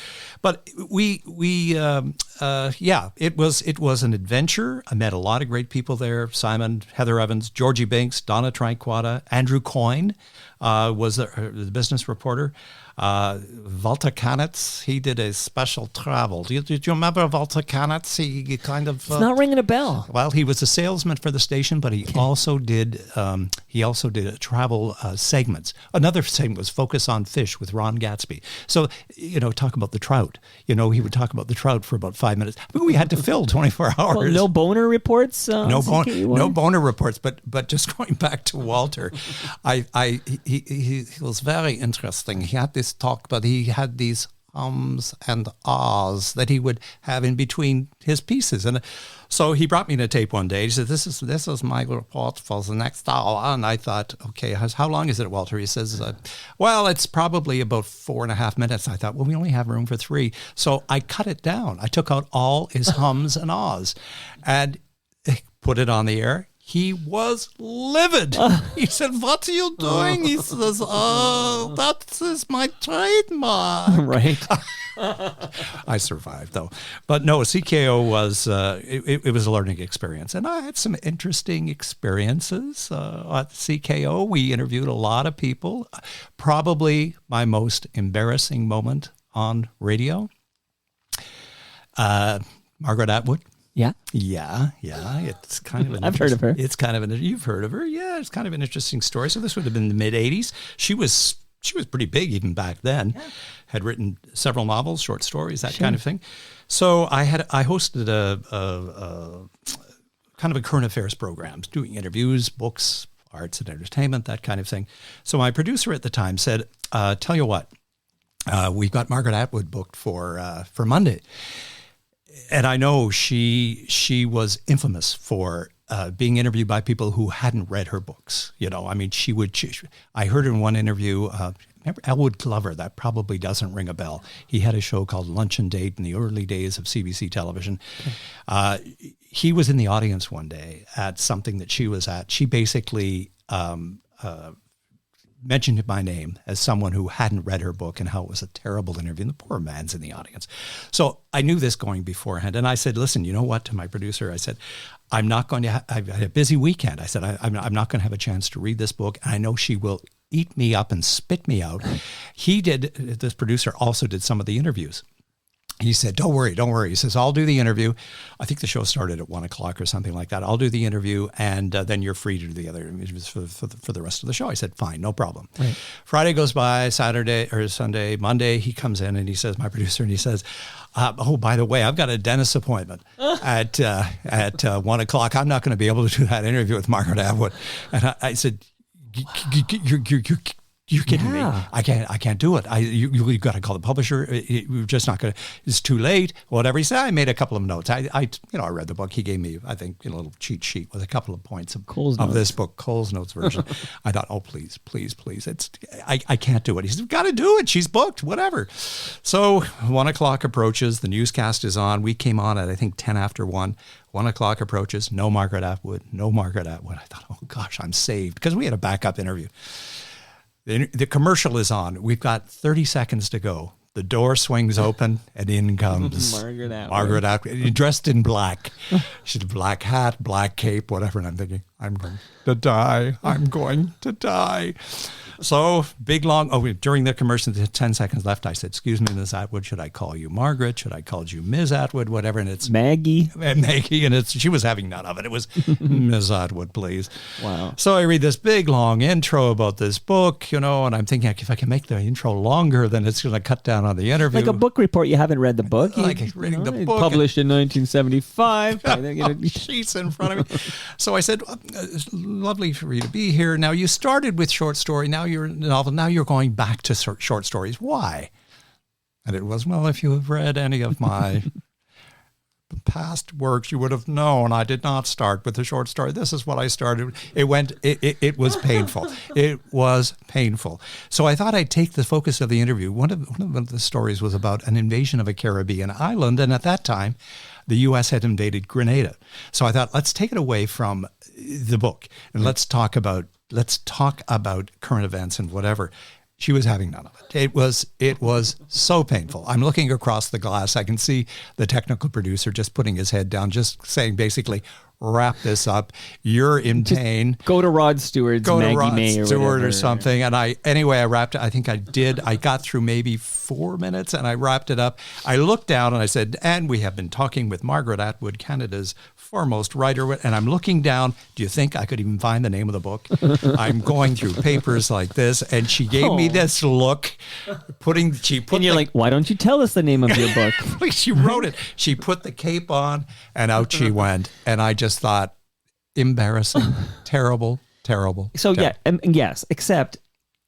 was an adventure. I met a lot of great people there. Simon, Heather Evans, Georgie Binks, Donna Tranquata, Andrew Coyne was the business reporter. Walter Kanitz, he did a special travel. Did you remember Walter Kanitz? He kind of... it's not ringing a bell. Well, he was a salesman for the station, but he also did travel segments. Another segment was Focus on Fish with Ron Gatsby. So, talk about the trout. He would talk about the trout for about 5 minutes. I mean, we had to fill 24 hours. Well, no boner reports? No boner reports, but just going back to Walter, he was very interesting. He had this talk, but he had these ums and ahs that he would have in between his pieces. And so he brought me to tape one day. He said, this is my report for the next hour. And I thought, okay, how long is it, Walter? He says, well, it's probably about 4.5 minutes. I thought, well, we only have room for 3. So I cut it down. I took out all his hums and ahs and put it on the air. He was livid. He said, what are you doing? He says, that is my trademark. Right. I survived, though. But no, CKO was, it was a learning experience. And I had some interesting experiences at CKO. We interviewed a lot of people. Probably my most embarrassing moment on radio. Margaret Atwood. Yeah. It's kind of I've heard of her. You've heard of her. Yeah, it's kind of an interesting story. So this would have been the mid '80s. She was pretty big even back then. Yeah. Had written several novels, short stories, that kind of thing. So I hosted a kind of a current affairs program, doing interviews, books, arts and entertainment, that kind of thing. So my producer at the time said, "Tell you what, we've got Margaret Atwood booked for Monday." And I know she was infamous for being interviewed by people who hadn't read her books. I mean, I heard her in one interview, remember Elwood Glover? That probably doesn't ring a bell. He had a show called Lunch and Date in the early days of CBC television. He was in the audience one day at something that she was at. She basically mentioned my name as someone who hadn't read her book and how it was a terrible interview. And the poor man's in the audience. So I knew this going beforehand. And I said, listen, you know what, to my producer, I said, I'm not going to I've had a busy weekend. I said, I'm not going to have a chance to read this book. And I know she will eat me up and spit me out. This producer also did some of the interviews. he said, don't worry. He says, I'll do the interview. I think the show started at 1:00 or something like that. I'll do the interview, and then you're free to do the other interviews for the rest of the show. I said, fine, no problem. Right. Friday goes by, Saturday or Sunday, Monday, he comes in and he says, my producer, and he says, oh, by the way, I've got a dentist appointment at 1:00. I'm not going to be able to do that interview with Margaret Atwood. And I said, you're kidding me. I can't do it. You've got to call the publisher. We're just not going to, it's too late, whatever. He said, I made a couple of notes. I read the book. He gave me, I think, a little cheat sheet with a couple of points of this book, Cole's Notes version. I thought, oh, please. I can't do it. He said, you've got to do it. She's booked, whatever. So 1:00 approaches. The newscast is on. We came on at, I think, 10 after 1. 1:00 approaches. No Margaret Atwood. I thought, oh gosh, I'm saved. Because we had a backup interview. The commercial is on. We've got 30 seconds to go. The door swings open, and in comes Margaret Atwood, dressed in black. She's a black hat, black cape, whatever. And I'm thinking, I'm going to die. I'm going to die. So during the commercial, 10 seconds left, I said, excuse me, Ms. Atwood, should I call you Margaret? Should I call you Ms. Atwood? Whatever. And it's Maggie. And she was having none of it. It was Ms. Atwood, please. Wow. So I read this big, long intro about this book, and I'm thinking, if I can make the intro longer, then it's going to cut down on the interview. Like a book report. You haven't read the book. Reading the book. Published in 1975. Sheets in front of me. So I said, it's lovely for you to be here. Now, you started with short story. Now you're in the novel. Now you're going back to short stories. Why? And it was, well, if you have read any of my past works, you would have known I did not start with the short story. This is what I started. It was painful. It was painful. So I thought I'd take the focus of the interview. One of the stories was about an invasion of a Caribbean island. And at that time, the U.S. had invaded Grenada. So I thought, let's take it away from the book and let's talk about current events and whatever. She was having none of it. It was so painful. I'm looking across the glass. I can see the technical producer just putting his head down, just saying basically, wrap this up. You're in pain. Go to Rod Stewart's Maggie May or something. And I wrapped it. I think I did. I got through maybe 4 minutes and I wrapped it up. I looked down and I said, and we have been talking with Margaret Atwood, Canada's foremost writer. And I'm looking down. Do you think I could even find the name of the book? I'm going through papers like this. And she gave me this look, and you're like, why don't you tell us the name of your book? She wrote it. She put the cape on and out she went. And I just thought, embarrassing, terrible. So terrible. Yeah, and yes, except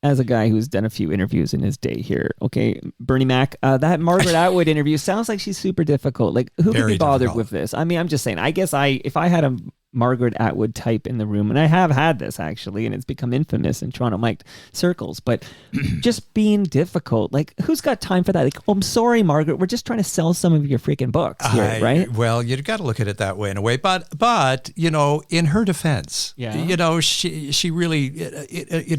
as a guy who's done a few interviews in his day here, okay, Bernie Mac, that Margaret Atwood interview sounds like she's super difficult. Like, who could be bothered with this? I mean, I'm just saying, I guess if I had a Margaret Atwood type in the room, and I have had this actually, and it's become infamous in Toronto mic circles, but just being difficult, like, who's got time for that? Like, oh, I'm sorry, Margaret, we're just trying to sell some of your freaking books here, right? Well, you've got to look at it that way in a way, but in her defense, she really,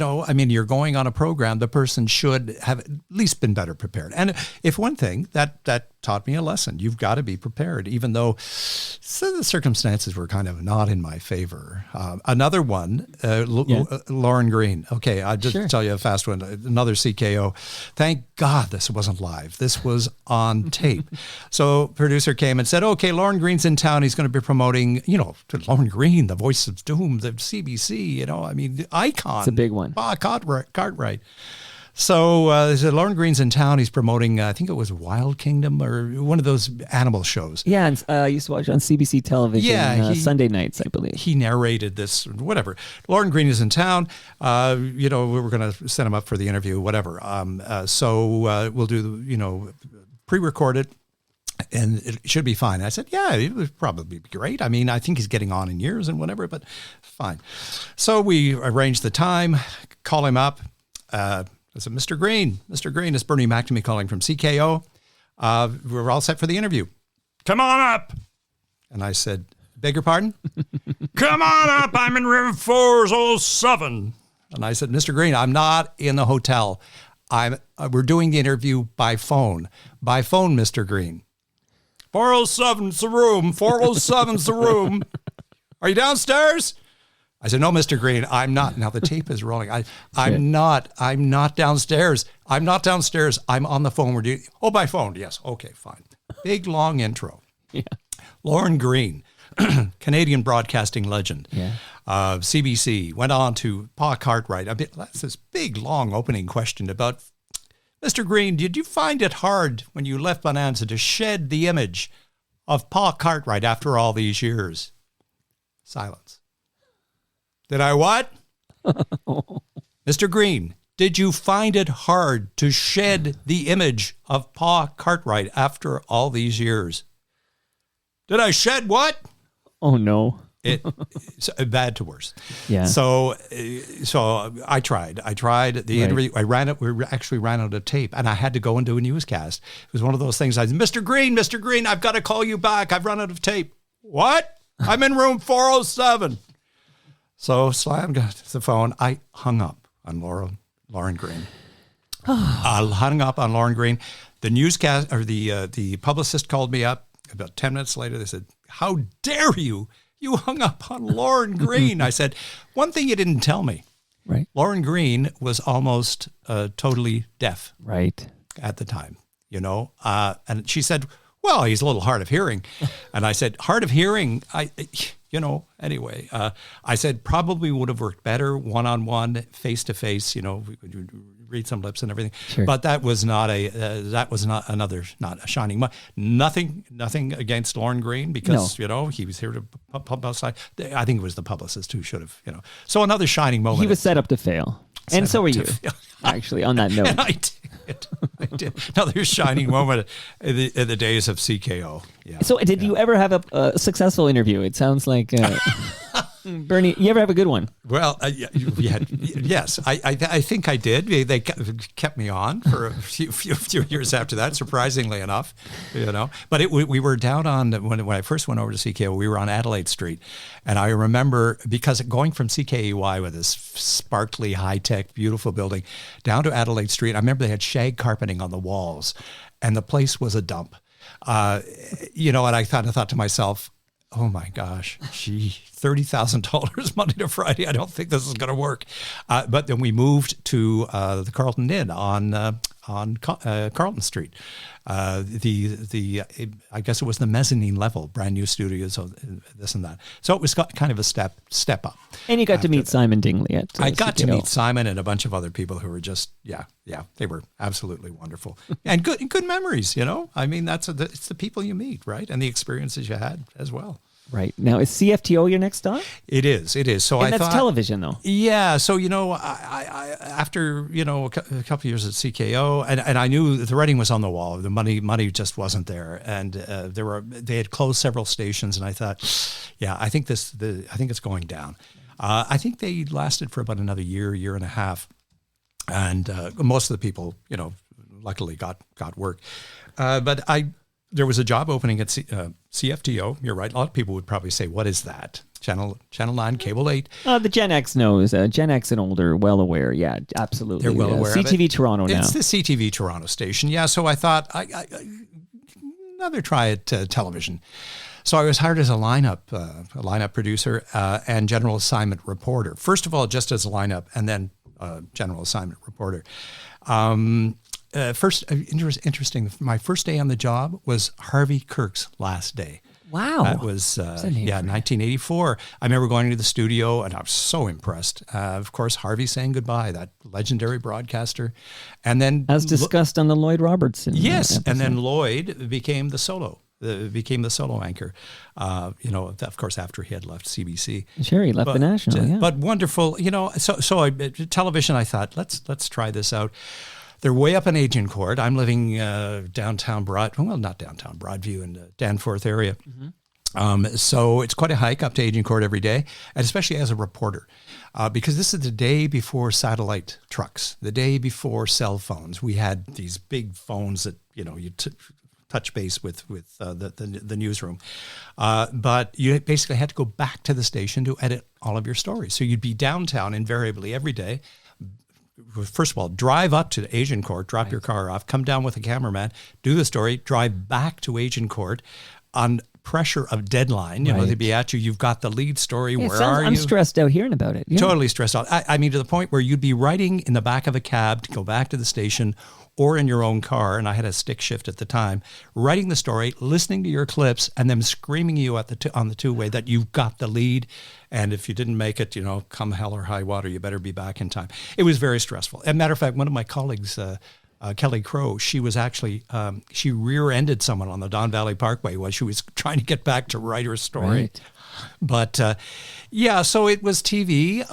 I mean, you're going on a program, the person should have at least been better prepared. And if one thing, that taught me a lesson. You've got to be prepared, even though the circumstances were kind of not in my favor. Another one, Lauren Green. Okay, I'll just tell you a fast one. Another CKO. Thank God this wasn't live. This was on tape. So producer came and said, okay, Lauren Green's in town. He's going to be promoting, Lauren Green, the voice of doom, the CBC, I mean, the icon. It's a big one. Cartwright. So they said, Lauren Green's in town. He's promoting, I think it was Wild Kingdom or one of those animal shows. Yeah, and I used to watch on CBC television Sunday nights, I believe. He narrated this, whatever. Lauren Green is in town. We were going to set him up for the interview, whatever. So we'll do, pre-recorded. And it should be fine. I said, yeah, it would probably be great. I mean, I think he's getting on in years and whatever, but fine. So we arranged the time, call him up. I said, Mr. Green, it's Bernie McNamee calling from CKO. We're all set for the interview. Come on up. And I said, beg your pardon? Come on up. I'm in room 407. And I said, Mr. Green, I'm not in the hotel. We're doing the interview by phone. By phone, Mr. Green. 407's the room. 407's the room. Are you downstairs? I said, no, Mr. Green, I'm not. Now the tape is rolling. I'm not downstairs. I'm not downstairs. I'm on the phone. By phone. Yes. Okay, fine. Big, long intro. Yeah. Lauren Green, Canadian broadcasting legend. Yeah. CBC, went on to Pa Cartwright. That's this big, long opening question about, Mr. Green, did you find it hard when you left Bonanza to shed the image of Pa Cartwright after all these years? Silence. Did I what? Mr. Green, did you find it hard to shed the image of Pa Cartwright after all these years? Did I shed what? Oh, no. It's bad to worse. Yeah. So I tried the interview. We actually ran out of tape, and I had to go and do a newscast. It was one of those things. I said, Mr. Green, I've got to call you back. I've run out of tape. What? I'm in room 407. So slammed the phone. I hung up on Lauren Green. I hung up on Lauren Green. The newscast or the publicist called me up about 10 minutes later. They said, "How dare you? You hung up on Lauren Green." I said, "One thing you didn't tell me. Right. Lauren Green was almost totally deaf Right. at the time, and she said, well, he's a little hard of hearing. And I said, hard of hearing, anyway, I said, probably would have worked better one-on-one, face-to-face, we could read some lips and everything. Sure. But that was not a shining moment. Nothing against Lauren Green because, he was here to publicize. I think it was the publicist who should have, So another shining moment. He was set up to fail. And so were you, actually, on that note. And I did. Another shining moment in the days of CKO. Yeah. So did you ever have a successful interview? It sounds like, Bernie, you ever have a good one? Well, yes, I think I did. They kept me on for a few years after that, surprisingly enough, But we were down on, when I first went over to CKO, we were on Adelaide Street. And I remember, because going from CKEY with this sparkly, high-tech, beautiful building down to Adelaide Street, I remember they had shag carpeting on the walls, and the place was a dump. And I thought to myself, oh my gosh, $30,000 Monday to Friday. I don't think this is going to work. But then we moved to the Carlton Inn on Carlton Street. I guess it was the mezzanine level, brand new studios, so this and that. So it was kind of a step up. And you got to meet Simon Dingley at I got CKO. to meet Simon and a bunch of other people who were just, they were absolutely wonderful. And good memories, I mean, it's the people you meet, right? And the experiences you had as well. Right. Now, is CFTO your next stop? It is. So and that's television, though. Yeah. So, I after, a couple of years at CKO, and I knew the writing was on the wall. The money just wasn't there. And they had closed several stations. And I thought, I think it's going down. I think they lasted for about another year and a half. And most of the people, luckily got work. But there was a job opening at CFTO. You're right. A lot of people would probably say, what is that? Channel 9, Cable 8. The Gen X knows. Gen X and older, well aware. Yeah, absolutely. They're well aware CTV of it. Toronto now. It's the CTV Toronto station. Yeah, so I thought, another try at television. So I was hired as a lineup producer and general assignment reporter. First of all, just as a lineup, and then general assignment reporter. Interesting. My first day on the job was Harvey Kirk's last day. Wow. That was 1984. I remember going into the studio and I was so impressed. Of course, Harvey saying goodbye, that legendary broadcaster. And then as discussed on the Lloyd Robertson. Yes, episode. And then Lloyd became the solo anchor. Of course, after he had left CBC. Sure, he left the National. Yeah. But wonderful, So television. I thought, let's try this out. They're way up in Agincourt. I'm living downtown not downtown, Broadview in the Danforth area. Mm-hmm. So it's quite a hike up to Agincourt every day, and especially as a reporter, because this is the day before satellite trucks, the day before cell phones. We had these big phones that, you touch base with the newsroom. But you basically had to go back to the station to edit all of your stories. So you'd be downtown invariably every day. First of all, drive up to Agincourt, drop your car off, come down with a cameraman, do the story, drive back to Agincourt on pressure of deadline. You know, they'd be at you. You've got the lead story. Yeah, Where are you? I'm stressed out hearing about it. Yeah. Totally stressed out. I mean, to the point where you'd be riding in the back of a cab to go back to the station, or in your own car, and I had a stick shift at the time, writing the story, listening to your clips, and them screaming you at on the two-way that you've got the lead, and if you didn't make it, you know, come hell or high water, you better be back in time. It was very stressful. As a matter of fact, one of my colleagues, Kelly Crow, she was actually, she rear-ended someone on the Don Valley Parkway while she was trying to get back to write her story. Right. But yeah, so it was TV.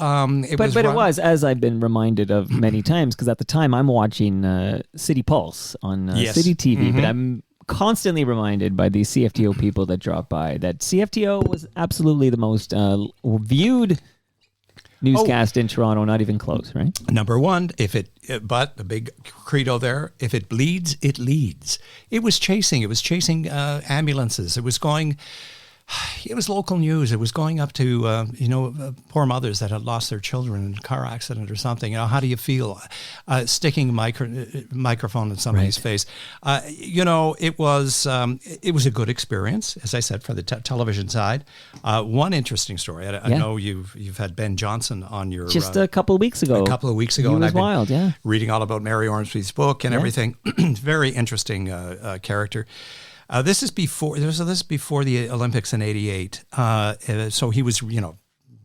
But it was, as I've been reminded of many times, because at the time I'm watching City Pulse on City TV, but I'm constantly reminded by these CFTO people that drop by that CFTO was absolutely the most viewed newscast in Toronto, not even close, right? Number one, but the big credo there, if it bleeds, it leads. It was chasing ambulances. It was local news. It was going up to, poor mothers that had lost their children in a car accident or something. You know, how do you feel? Sticking microphone in somebody's face. It was a good experience, as I said, for the television side. One interesting story. I know you've had Ben Johnson on your... Just a couple of weeks ago. A couple of weeks ago. He was wild, yeah. Reading all about Mary Ormsby's book and everything. Very interesting character. This is before the Olympics in '88. So he was,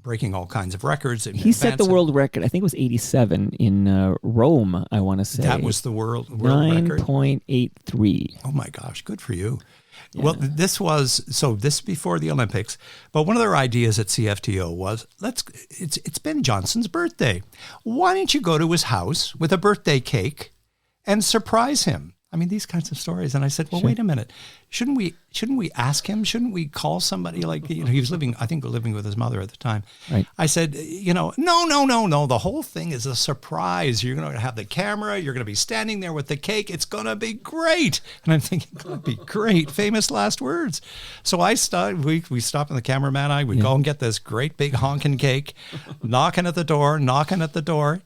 breaking all kinds of records. He set the world record. I think it was 87 in Rome, I want to say. That was the world record? 9.83. Oh my gosh, good for you. Yeah. Well, this before the Olympics, but one of their ideas at CFTO was, it's Ben Johnson's birthday. Why don't you go to his house with a birthday cake and surprise him? I mean, these kinds of stories. And I said, well, wait a minute. Shouldn't we ask him? Shouldn't we call somebody? Like, he was living with his mother at the time. Right. I said, no. The whole thing is a surprise. You're going to have the camera. You're going to be standing there with the cake. It's going to be great. And I'm thinking, going to be great. Famous last words. So we stopped, and the cameraman and I would go and get this great big honking cake, knocking at the door.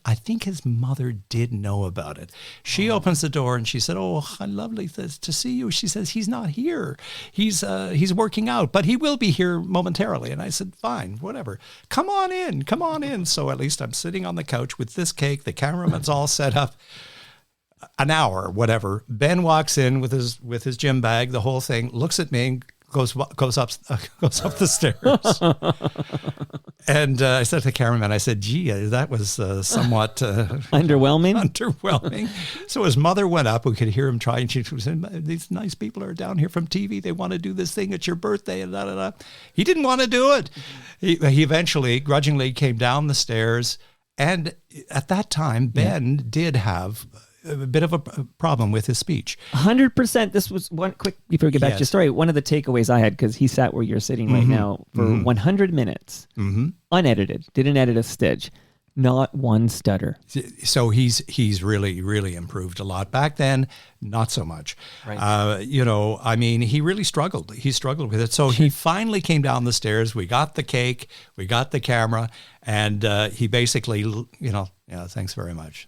I think his mother did know about it. She opens the door and she said, oh, lovely to see you. She says, he's not here. He's working out, but he will be here momentarily. And I said, fine, whatever. Come on in. So at least I'm sitting on the couch with this cake. The cameraman's all set up. An hour, whatever. Ben walks in with his gym bag, the whole thing, looks at me and goes up the stairs. And I said to the cameraman, I said, gee, that was somewhat... underwhelming. So his mother went up. We could hear him trying. She said, these nice people are down here from TV. They want to do this thing at your birthday. And da-da-da. He didn't want to do it. He eventually, grudgingly, came down the stairs. And at that time, Ben did have a bit of a problem with his speech. 100%. This was one quick, before we get back to your story, one of the takeaways I had, because he sat where you're sitting right now for 100 minutes, unedited, didn't edit a stitch, not one stutter. So he's really, really improved a lot. Back then, not so much. Right. I mean, he really struggled. He struggled with it. So he finally came down the stairs. We got the cake, we got the camera, and he basically, thanks very much.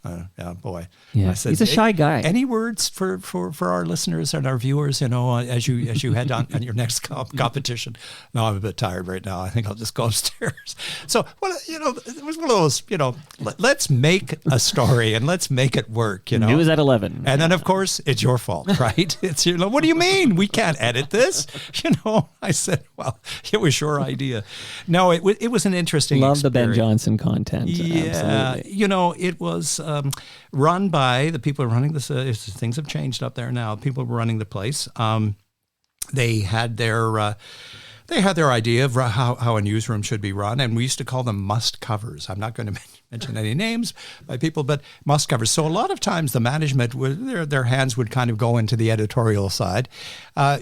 Boy. Yeah. I said, he's a shy guy. Any words for our listeners and our viewers, as you head on your next competition? No, I'm a bit tired right now. I think I'll just go upstairs. So, it was one of those, let's make a story and let's make it work, News at 11. And then, of course, it's your fault, right? It's what do you mean? We can't edit this. I said, well, it was your idea. No, it was an interesting Love experience. The Ben Johnson content. Yeah. Absolutely. It was run by the people running this. Things have changed up there now. People running the place. They had their idea of how a newsroom should be run, and we used to call them must covers. I'm not going to mention any names by people, but must covers. So a lot of times the management their hands would kind of go into the editorial side.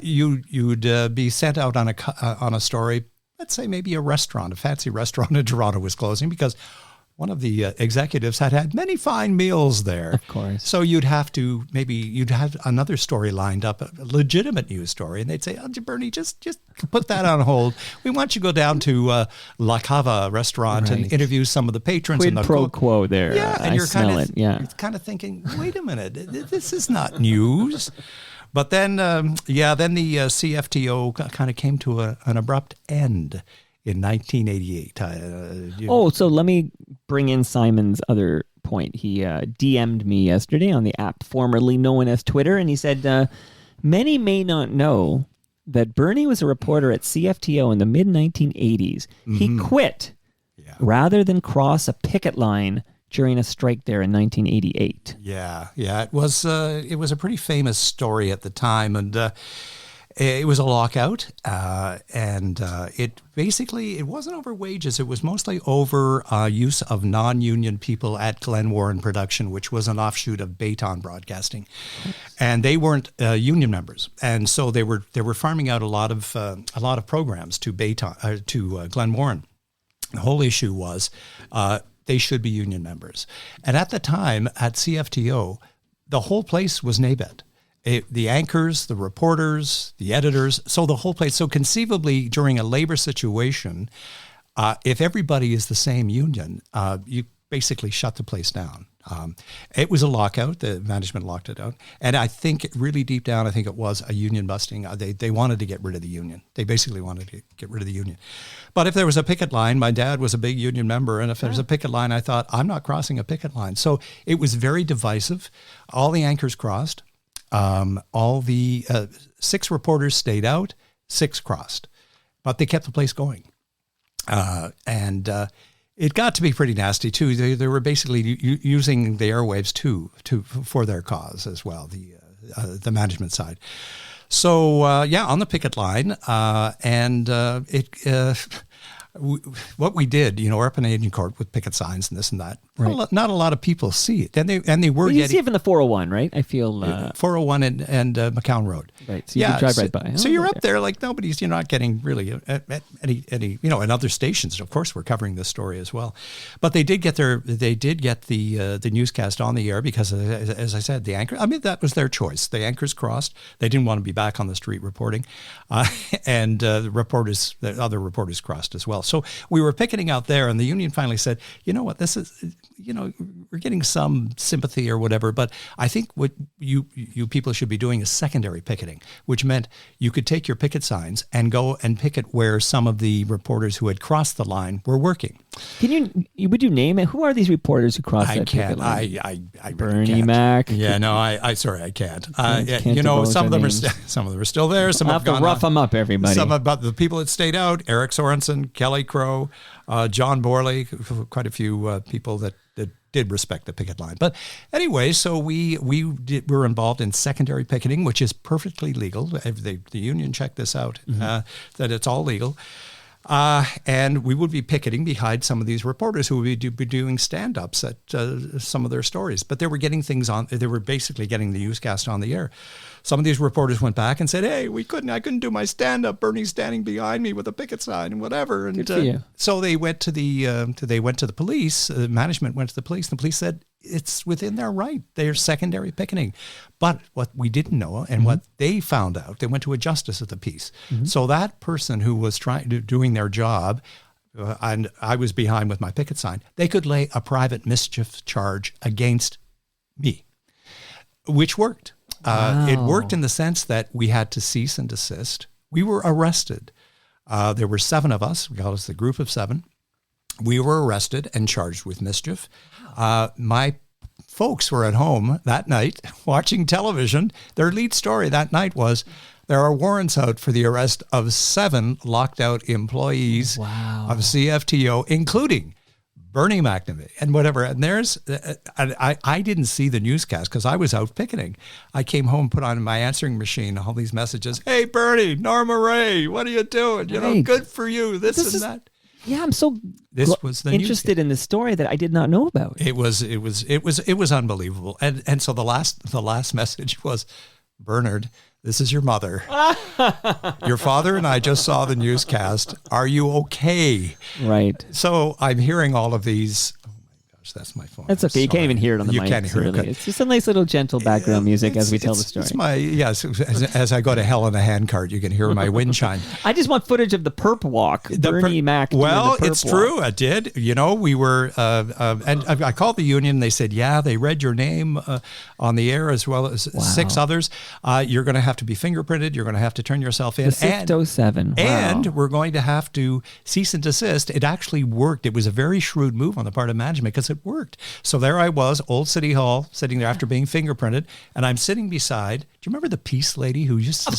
You'd be sent out on a story. Let's say maybe a fancy restaurant in Toronto was closing because one of the executives had many fine meals there. Of course. So you'd have another story lined up, a legitimate news story, and they'd say, oh, Bernie, just put that on hold. We want you to go down to La Cava restaurant and interview some of the patrons. Quid pro quo there. Yeah, and you're kind of thinking, wait a minute, this is not news. But then, then the CFTO kind of came to an abrupt end in 1988. So let me bring in Simon's other point. He DM'd me yesterday on the app formerly known as Twitter, and he said, many may not know that Bernie was a reporter at CFTO in the mid-1980s. He quit rather than cross a picket line during a strike there in 1988. Yeah. It was a pretty famous story at the time, and it was a lockout, and it wasn't over wages. It was mostly over use of non-union people at Glen Warren Production, which was an offshoot of Bayton Broadcasting, and they weren't union members, and so they were farming out a lot of programs to Bayton to Glen Warren. The whole issue was they should be union members, and at the time at CFTO, the whole place was NABED. The anchors, the reporters, the editors, so the whole place. So conceivably, during a labor situation, if everybody is the same union, you basically shut the place down. It was a lockout. The management locked it out. And I think really deep down, I think it was a union busting. They wanted to get rid of the union. They basically wanted to get rid of the union. But if there was a picket line, my dad was a big union member, and if there was a picket line, I thought, I'm not crossing a picket line. So it was very divisive. All the anchors crossed. All the 6 reporters stayed out, 6 crossed, but they kept the place going. And it got to be pretty nasty too. They were basically using the airwaves for their cause as well, the management side. So on the picket line, what we did, we're up in Agincourt with picket signs and this and that. Right. Not a lot of people see it, and they were getting. You see it in the 401, right? I feel 401 and McCown Road. Right. So you can drive right by. So you're up there like nobody's. You're not getting really any. And other stations, of course, were covering this story as well. But they did get the newscast on the air because, as I said, the anchor. I mean, that was their choice. The anchors crossed. They didn't want to be back on the street reporting, and the other reporters crossed as well. So we were picketing out there, and the union finally said, you know what, this is, we're getting some sympathy or whatever, but I think what you people should be doing is secondary picketing, which meant you could take your picket signs and go and picket where some of the reporters who had crossed the line were working. Would you name it? Who are these reporters who crossed that picket line? I Bernie can't. Mac. Yeah, no, I can't. Some of them are still there. Some I'll have have to gone rough them up, everybody. Some about the people that stayed out: Eric Sorensen, Kelly Crow, John Borley, quite a few people that did respect the picket line. But anyway, so we were involved in secondary picketing, which is perfectly legal. The union checked this out, that it's all legal. And we would be picketing behind some of these reporters who would be doing stand-ups at some of their stories. But they were getting things on. They were basically getting the newscast on the air. Some of these reporters went back and said, "Hey, I couldn't do my stand-up. Bernie's standing behind me with a picket sign and whatever." And so they went to the police. Management went to the police. The police said it's within their right. They're secondary picketing. But what we didn't know, and what they found out, they went to a justice of the peace. So that person who was doing their job, and I was behind with my picket sign, they could lay a private mischief charge against me, which worked. Wow. It worked in the sense that we had to cease and desist. We were arrested. There were 7 of us. We call us the group of 7. We were arrested and charged with mischief. My folks were at home that night watching television. Their lead story that night was, there are warrants out for the arrest of 7 locked out employees of CFTO, including Bernie McNamee and whatever. And I didn't see the newscast because I was out picketing. I came home, put on my answering machine all these messages. "Hey, Bernie, Norma Ray, what are you doing? Good for you, this and that." Yeah, I'm so interested in this story that I did not know about. It was unbelievable. And so the last message was, "Bernard, this is your mother. Your father and I just saw the newscast. Are you okay?" Right. So I'm hearing all of these. Oh my gosh, that's my phone. That's okay. You can't even hear it on the mic. You can't hear it. Really. It's just a nice little gentle background music as we tell the story. It's my, yes, as I go to hell in a handcart, you can hear my wind chime. I just want footage of the perp walk. Bernie Mac. Well, the perp it's walk. true. I did. You know, we were, and I called the union. They said, yeah, they read your name on the air as well as 6 others. You're going to have to be fingerprinted. You're going to have to turn yourself in. The SIFT 07. Wow. And we're going to have to cease and desist. It actually worked. It was a very shrewd move on the part of management because it worked. So there I was, Old City Hall, sitting there after being fingerprinted, and I'm sitting beside, do you remember the Peace Lady who used to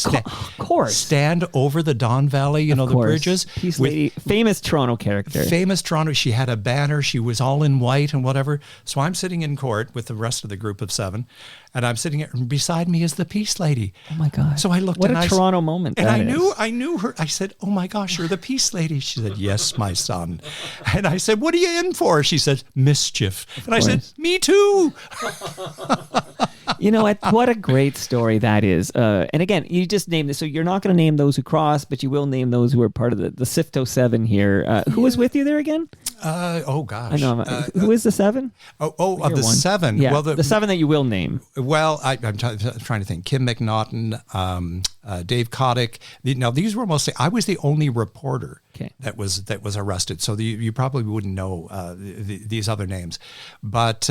stand over the Don Valley, you know, the bridges? Peace Lady, famous Toronto character. Famous Toronto. She had a banner. She was all in white and whatever. So I'm sitting in court with the rest of the group of 7, and I'm sitting here, and beside me is the Peace Lady. Oh my God. So I looked what a Toronto moment and that I knew her. I said, oh my gosh, you're the Peace Lady. She said, yes, my son. And I said, what are you in for? She said, mischief. And I said, me too. You know what a great story that is. And again, you just named this. So you're not going to name those who crossed, but you will name those who are part of the SIFT 07 here. Who was with you there again? Oh gosh. I know. Who is the 7? Of the 7. Yeah, well, the 7 that you will name. Well, I'm trying to think. Kim McNaughton, Dave Kotick. Now these were mostly. I was the only reporter that was arrested, so you probably wouldn't know these other names, but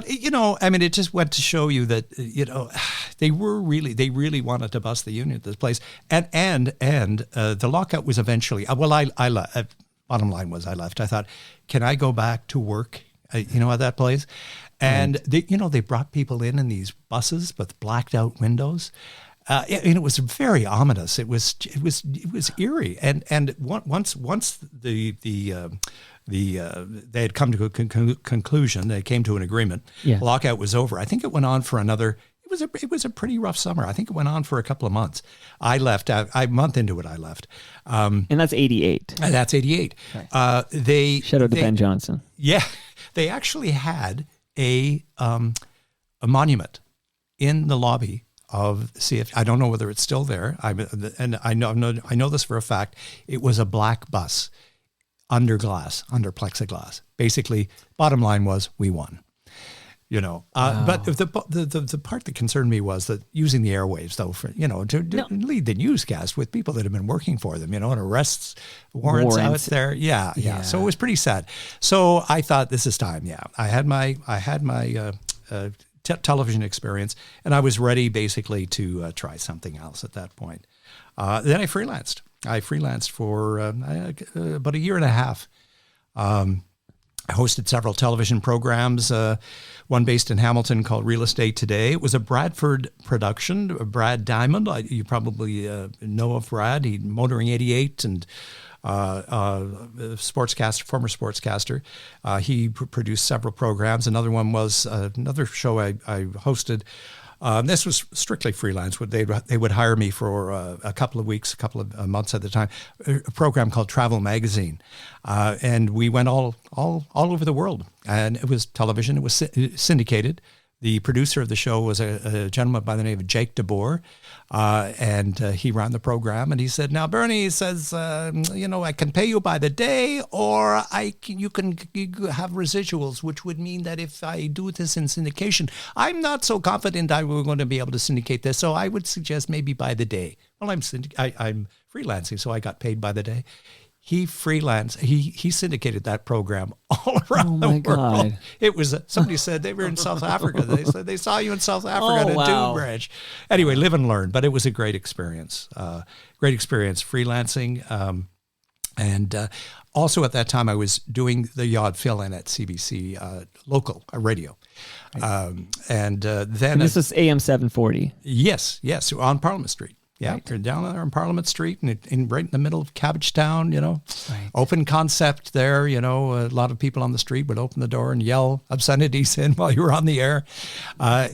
you know, I mean, it just went to show you that you know they really wanted to bust the union at this place, and the lockout was eventually. Bottom line was I left. I thought, can I go back to work? You know, at that place, and they brought people in these buses with blacked out windows. And it was very ominous. It was eerie. And once they had come to a conclusion, they came to an agreement. Yeah. Lockout was over. I think it went on for another. It was a pretty rough summer. I think it went on for a couple of months. I left. A month into it, I left. And that's 88. That's 88. Right. Shout out to Ben Johnson. Yeah, they actually had a monument in the lobby of CF. I don't know whether it's still there. And I know this for a fact. It was a black bus under plexiglass. Basically, bottom line was we won. You know, but the part that concerned me was that using the airwaves, though, for to lead the newscast with people that have been working for them, and arrests, warrants out there, yeah. So it was pretty sad. So I thought, this is time. Yeah, I had my television experience, and I was ready basically to try something else at that point. Then I freelanced. For about a year and a half. I hosted several television programs, one based in Hamilton called Real Estate Today. It was a Bradford production, Brad Diamond. You probably know of Brad. He Motoring 88 and former sportscaster. He produced several programs. Another one was another show I hosted. This was strictly freelance. They would hire me for a couple of weeks, a couple of months at the time. A program called Travel Magazine, and we went all over the world. And it was television. It was syndicated. The producer of the show was a gentleman by the name of Jake DeBoer, and he ran the program. And he said, "Now, Bernie," says, I can pay you by the day, or you can have residuals, which would mean that if I do this in syndication, I'm not so confident I we're going to be able to syndicate this. So I would suggest maybe by the day. Well, I'm freelancing, so I got paid by the day. He syndicated that program all around the world. God. It was, somebody said they were in South Africa. They said they saw you in South Africa at a Doom branch. Anyway, live and learn. But it was a great experience. Freelancing. And also at that time, I was doing the odd fill-in at CBC local radio. And this is AM 740. Yes, on Parliament Street. Yeah, right. You're down there on Parliament Street and right in the middle of Cabbagetown, right. Open concept there, a lot of people on the street would open the door and yell obscenities in while you were on the air.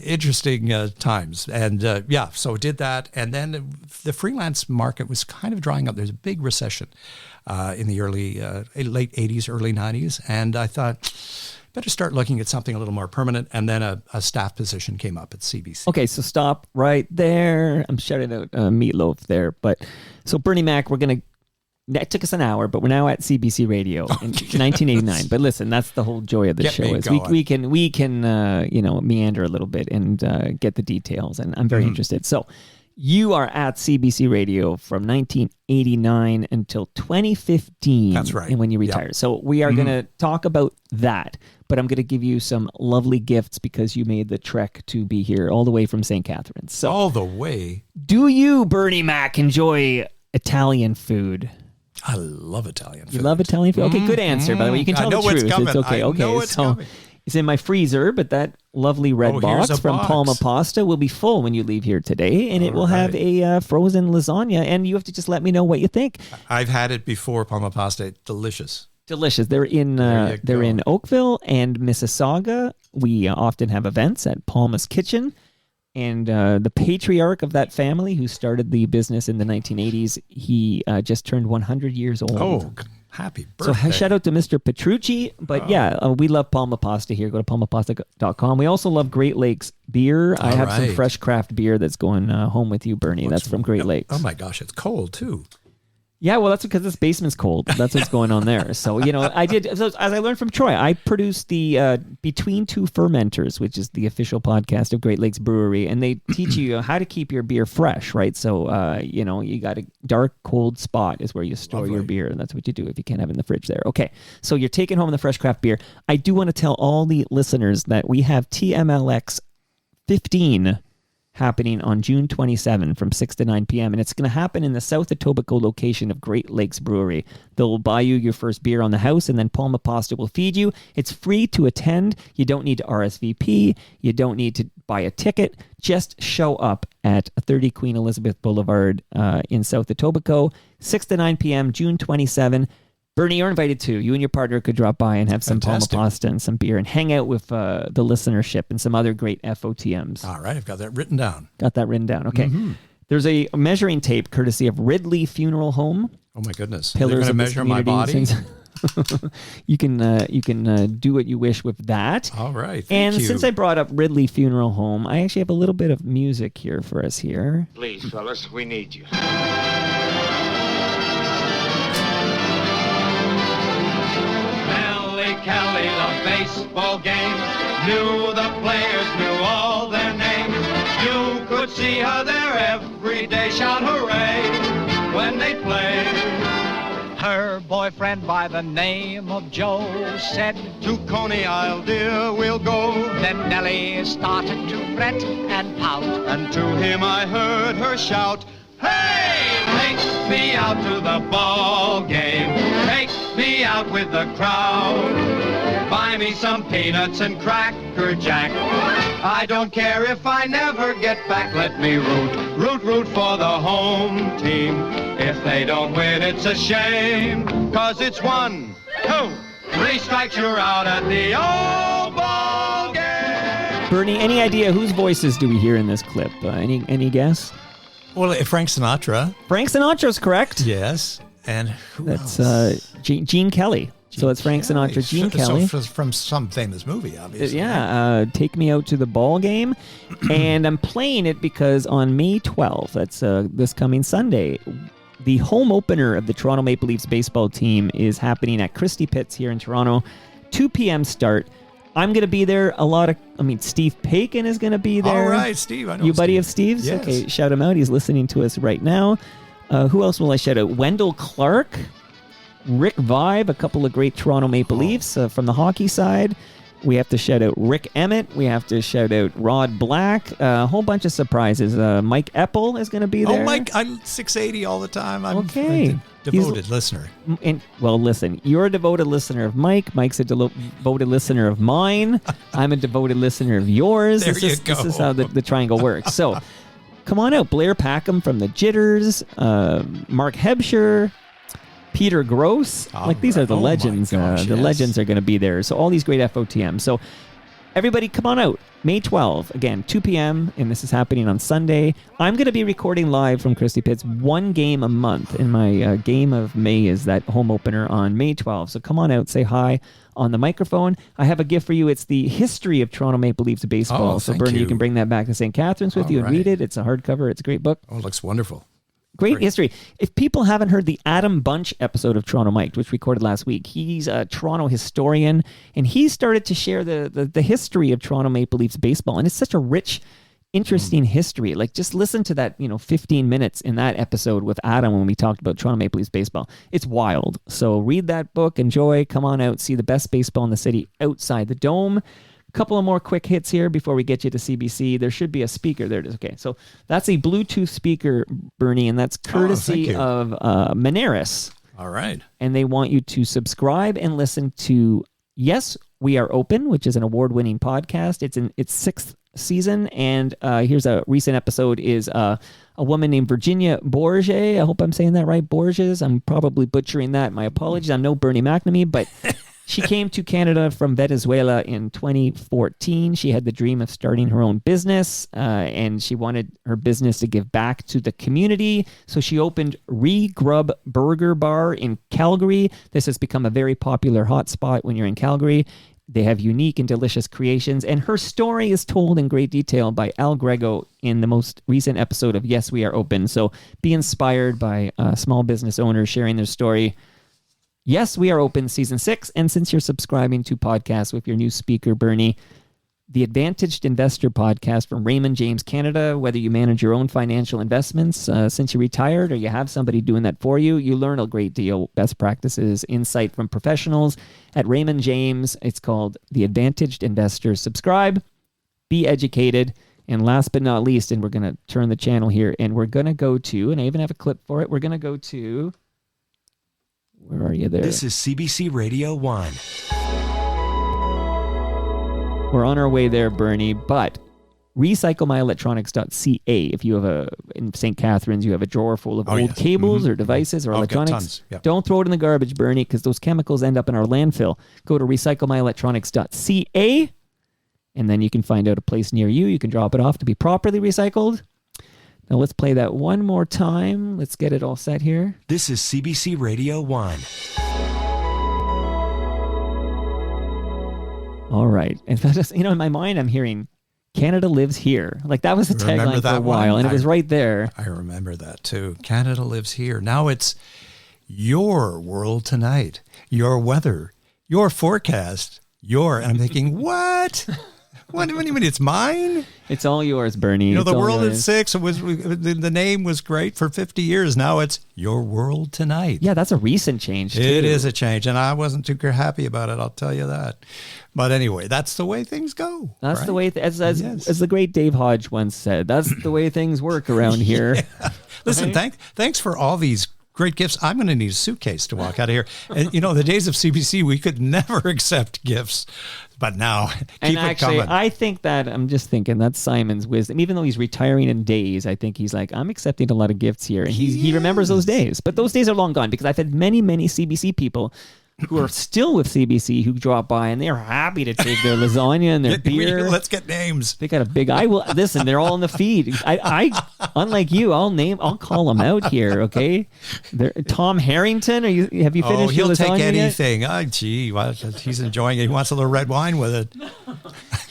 Interesting times. And so did that. And then the freelance market was kind of drying up. There's a big recession in the late 80s, early 90s. And I thought, better start looking at something a little more permanent. And then a staff position came up at CBC. Okay, so stop right there. I'm shouting out Meatloaf there. But so Bernie Mac, we're going to That took us an hour, but we're now at CBC Radio in 1989. But listen, that's the whole joy of the show. Is we can meander a little bit and get the details, and I'm very interested. So you are at CBC Radio from 1989 until 2015. That's right. And when you retired. So we are going to talk about that, but I'm going to give you some lovely gifts because you made the trek to be here all the way from St. Catharines. So all the way. Do you, Bernie Mac, enjoy Italian food? I love Italian food. You love Italian food? Okay, good answer, by the way. You can tell the truth. It's okay. It's coming. It's in my freezer, but that lovely red box from Palma Pasta will be full when you leave here today, and it will have a frozen lasagna, and you have to just let me know what you think. I've had it before, Palma Pasta. It's delicious. Delicious. They're in Oakville and Mississauga. We often have events at Palma's Kitchen. And the patriarch of that family who started the business in the 1980s, he just turned 100 years old. Oh, happy birthday. So shout out to Mr. Petrucci. But we love Palma Pasta here. Go to palmapasta.com. We also love Great Lakes beer. I have some fresh craft beer that's going home with you, Bernie. That's from Great Lakes. Oh, my gosh. It's cold, too. Yeah, well, that's because this basement's cold. That's what's going on there. So, as I learned from Troy, I produced the Between Two Fermenters, which is the official podcast of Great Lakes Brewery, and they teach you how to keep your beer fresh, right? So, you got a dark, cold spot is where you store your beer, and that's what you do if you can't have it in the fridge there. Okay, so you're taking home the fresh craft beer. I do want to tell all the listeners that we have TMLX 15 happening on June 27 from 6 to 9 p.m. And it's going to happen in the South Etobicoke location of Great Lakes Brewery. They'll buy you your first beer on the house, and then Palma Pasta will feed you. It's free to attend. You don't need to RSVP. You don't need to buy a ticket. Just show up at 30 Queen Elizabeth Boulevard in South Etobicoke, 6 to 9 p.m., June 27. Bernie, you're invited too. You and your partner could drop by and have some Palma Pasta and some beer and hang out with the listenership and some other great FOTMs. All right, I've got that written down. Okay. There's a measuring tape courtesy of Ridley Funeral Home. Oh my goodness. Pillars They're going to measure my body? You can do what you wish with that. All right, thank you. Since I brought up Ridley Funeral Home, I actually have a little bit of music here for us here. Please, fellas, we need you. Kelly, the baseball game, knew the players, knew all their names. You could see her there every day, shout hooray when they played. Her boyfriend by the name of Joe said, to Coney Isle, dear, we'll go. Then Nellie started to fret and pout, and to him I heard her shout, hey, take me out to the ball game. Take me out with the crowd. Buy me some peanuts and Cracker Jack. I don't care if I never get back. Let me root for the home team. If they don't win, it's a shame. 'Cause it's 1, 2, 3 strikes, you're out at the old ball game. Bernie, any idea whose voices do we hear in this clip? Any guess? Well, Frank Sinatra. Frank Sinatra's correct. Yes. And who else? That's Gene Kelly. So it's Frank Sinatra, Gene Kelly. So from some famous movie, obviously. Yeah, Take Me Out to the Ball Game. And I'm playing it because on May 12th, that's this coming Sunday, the home opener of the Toronto Maple Leafs baseball team is happening at Christie Pitts here in Toronto. 2 p.m. start. I'm going to be there. Steve Paikin is going to be there. All right, Steve. I know you buddy Steve. of Steve's? Yes. Okay, shout him out. He's listening to us right now. Who else will I shout out? Wendell Clark, Rick Vibe, a couple of great Toronto Maple Leafs from the hockey side. We have to shout out Rick Emmett. We have to shout out Rod Black. A whole bunch of surprises. Mike Eppel is going to be there. Oh, Mike, I'm 680 all the time. I'm okay. a devoted listener. Listen, you're a devoted listener of Mike. Mike's a devoted listener of mine. I'm a devoted listener of yours. There This go. This is how the triangle works. So come on out. Blair Packham from the Jitters. Mark Hebscher. Peter Gross, these are the legends. The legends are going to be there. So all these great FOTMs. So everybody come on out. May 12th, again, 2 p.m., and this is happening on Sunday. I'm going to be recording live from Christie Pitts 1 game a month, and my game of May is that home opener on May 12th. So come on out, say hi on the microphone. I have a gift for you. It's the history of Toronto Maple Leafs baseball. So Bernie, you can bring that back to St. Catharines with you and read it. It's a hardcover. It's a great book. Oh, it looks wonderful. Great history. If people haven't heard the Adam Bunch episode of Toronto Mike, which we recorded last week, he's a Toronto historian, and he started to share the history of Toronto Maple Leafs baseball. And it's such a rich, interesting history. Like, just listen to that, 15 minutes in that episode with Adam when we talked about Toronto Maple Leafs baseball. It's wild. So read that book, enjoy, come on out, see the best baseball in the city outside the Dome. Couple of more quick hits here before we get you to CBC. There should be a speaker. There it is. Okay, so that's a Bluetooth speaker, Bernie, and that's courtesy of Moneris. All right. And they want you to subscribe and listen to Yes, We Are Open, which is an award-winning podcast. It's in its 6th season, and here's a recent episode is a woman named Virginia Borges. I hope I'm saying that right, Borges. I'm probably butchering that. My apologies. I'm no Bernie McNamee, but... She came to Canada from Venezuela in 2014. She had the dream of starting her own business, and she wanted her business to give back to the community. So she opened Regrub Burger Bar in Calgary. This has become a very popular hotspot when you're in Calgary. They have unique and delicious creations, and her story is told in great detail by Al Grego in the most recent episode of Yes, We Are Open. So be inspired by small business owners sharing their story. Yes, We Are Open, Season 6, and since you're subscribing to podcasts with your new speaker, Bernie, the Advantaged Investor podcast from Raymond James Canada, whether you manage your own financial investments since you retired or you have somebody doing that for you, you learn a great deal, best practices, insight from professionals at Raymond James. It's called The Advantaged Investor. Subscribe, be educated, and last but not least, and we're going to turn the channel here, and we're going to go to, and I even have a clip for it, we're going to go to... Where are you there? This is CBC Radio 1. We're on our way there, Bernie, but recyclemyelectronics.ca. If you have in St. Catharines, you have a drawer full of old cables or devices or electronics. Don't throw it in the garbage, Bernie, because those chemicals end up in our landfill. Go to recyclemyelectronics.ca, and then you can find out a place near you. You can drop it off to be properly recycled. Now let's play that one more time. Let's get it all set here. This is CBC Radio 1. All right. And just, in my mind, I'm hearing Canada Lives Here. Like, that was the tagline for a while, and it was right there. I remember that too. Canada Lives Here. Now it's your world tonight, your weather, your forecast, and I'm thinking, what? What do you mean? It's mine? It's all yours, Bernie. The world at 6. It was the name was great for 50 years. Now it's your world tonight. Yeah, that's a recent change too. It is a change, and I wasn't too happy about it. I'll tell you that. But anyway, that's the way things go. That's the way, as the great Dave Hodge once said. That's the way things work around here. Yeah. Listen, thanks for all these great gifts. I'm going to need a suitcase to walk out of here. And the days of CBC, we could never accept gifts. But now, keep it coming. I think that, I'm just thinking, that's Simon's wisdom. Even though he's retiring in days, I think he's like, I'm accepting a lot of gifts here. And he remembers those days. But those days are long gone, because I've had many, many CBC people who are still with CBC who drop by, and they're happy to take their lasagna and their beer. Let's get names. They got a big... listen, they're all in the feed. I unlike you, I'll call them out here, okay? Tom Harrington, have you finished your lasagna he'll take anything. Yet? He's enjoying it. He wants a little red wine with it.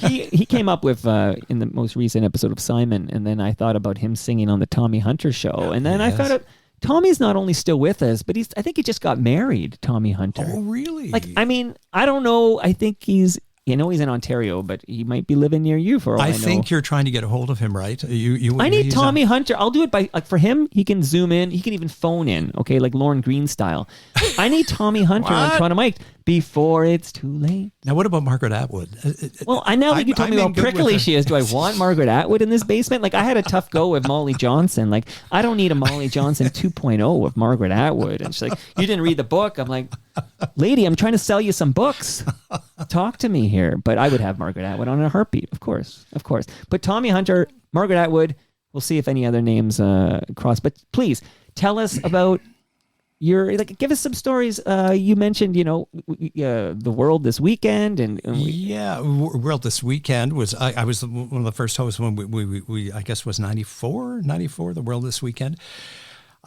He came up with, in the most recent episode of Simon, and then I thought about him singing on the Tommy Hunter show, and then I found out Tommy's not only still with us, but I think he just got married, Tommy Hunter. Oh, really? I don't know. I think he's in Ontario, but he might be living near you for all I know. I think you're trying to get a hold of him, right? I need Tommy Hunter. I'll do it by, for him, he can zoom in. He can even phone in, okay, like Lauren Green style. I need Tommy Hunter on Toronto Mike before it's too late. Now, what about Margaret Atwood? Well, I know you told me how prickly she is. Do I want Margaret Atwood in this basement? Like, I had a tough go with Molly Johnson. Like, I don't need a Molly Johnson 2.0 with Margaret Atwood. And she's like, you didn't read the book. I'm like, lady, I'm trying to sell you some books. Talk to me here. But I would have Margaret Atwood on a heartbeat, of course. But Tommy Hunter, Margaret Atwood, we'll see if any other names cross. But please, tell us about give us some stories. You mentioned, the World This Weekend, World This Weekend was I was one of the first hosts when we I guess was 94, the World This Weekend.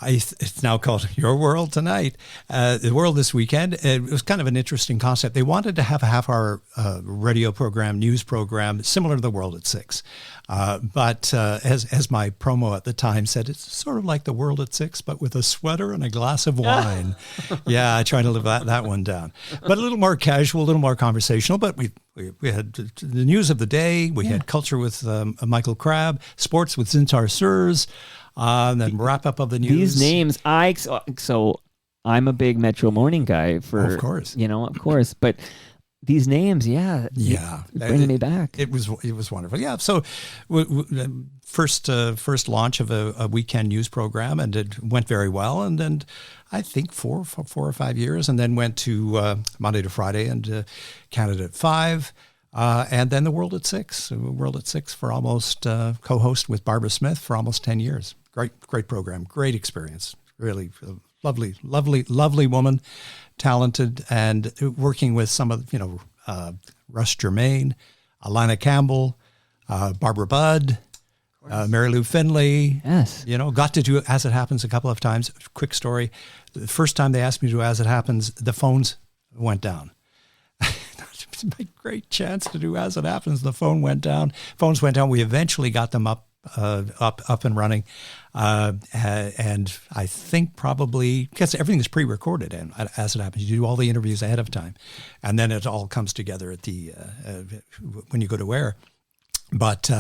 It's now called Your World Tonight, The World This Weekend. It was kind of an interesting concept. They wanted to have a half-hour radio program, news program, similar to The World at 6. But as my promo at the time said, it's sort of like The World at 6, but with a sweater and a glass of wine. Yeah, I try to live that one down. But a little more casual, a little more conversational. But we had the news of the day. We had culture with Michael Crabb, sports with Zintar Surs. And then wrap up of the news. These names, so I'm a big Metro Morning guy of course, of course. But these names, bringing me back. It was wonderful. Yeah. So, first launch of a weekend news program, and it went very well. And then I think four or 5 years, and then went to Monday to Friday and Canada at 5. And then The World at 6. World at 6 for almost co-host with Barbara Smith for almost 10 years. Great program, great experience. Really lovely woman, talented, and working with some of Russ Germain, Alana Campbell, Barbara Budd, Mary Lou Finley. Yes. Got to do As It Happens a couple of times. Quick story. The first time they asked me to do As It Happens, the phones went down. My great chance to do As It Happens. The phones went down. We eventually got them up and running. And I think probably because everything is pre-recorded and As It Happens, you do all the interviews ahead of time, and then it all comes together at the when you go to air. But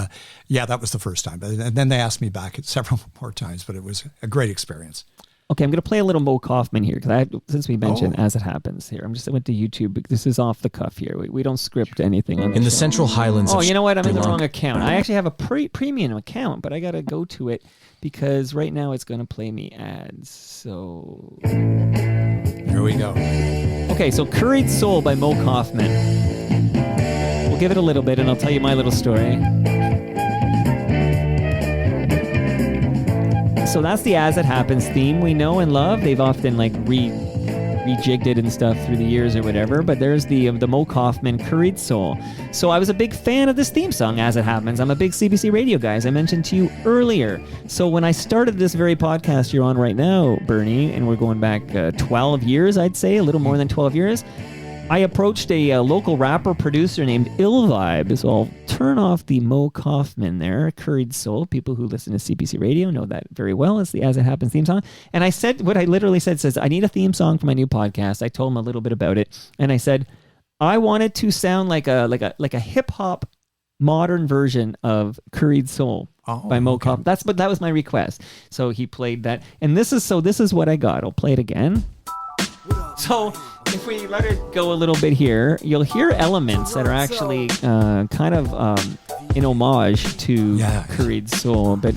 that was the first time. And then they asked me back several more times, but it was a great experience. Okay, I'm going to play a little Mo Kaufman here because since we mentioned As It Happens here, I went to YouTube. This is off the cuff here. We don't script anything on in the Central Highlands. Oh, you know what? I'm in the wrong account. I actually have a premium account, but I got to go to it because right now it's going to play me ads. So here we go. Okay, so Curried Soul by Mo Kaufman. We'll give it a little bit, and I'll tell you my little story. So that's the As It Happens theme we know and love. They've often rejigged it and stuff through the years or whatever, but there's the Mo Kaufman Curried Soul. So I was a big fan of this theme song, As It Happens. I'm a big CBC Radio guy, as I mentioned to you earlier. So when I started this very podcast you're on right now, Bernie, and we're going back 12 years, I'd say, a little more than 12 years, I approached a local rapper producer named Ill Vibe. So I'll turn off the Mo Kaufman there, Curried Soul. People who listen to CBC Radio know that very well. It's the As It Happens theme song. And I said, what I literally said says, I need a theme song for my new podcast. I told him a little bit about it. And I said, I want it to sound like a hip hop modern version of Curried Soul by Mo Kaufman. That was my request. So he played that. And this is what I got. I'll play it again. So if we let it go a little bit here, you'll hear elements that are actually kind of in homage to Curried Soul. But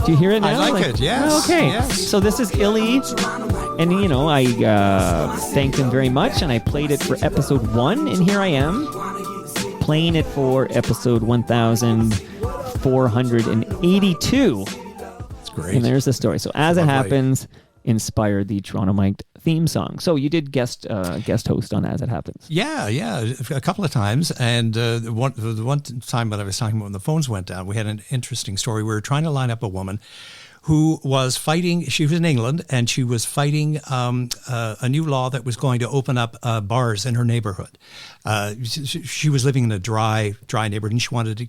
do you hear it now? I like it, yes. Okay. Yes. So this is Illy, and I thanked him very much, and I played it for episode 1, and here I am playing it for episode 1482. That's great. And there's the story. So As It Happens inspired the Toronto Mic'd theme song. So you did guest host on As It Happens. Yeah, a couple of times. And the one time when I was talking about when the phones went down, we had an interesting story. We were trying to line up a woman who was fighting. She was in England, and she was fighting a new law that was going to open up bars in her neighborhood. She was living in a dry neighborhood, and she wanted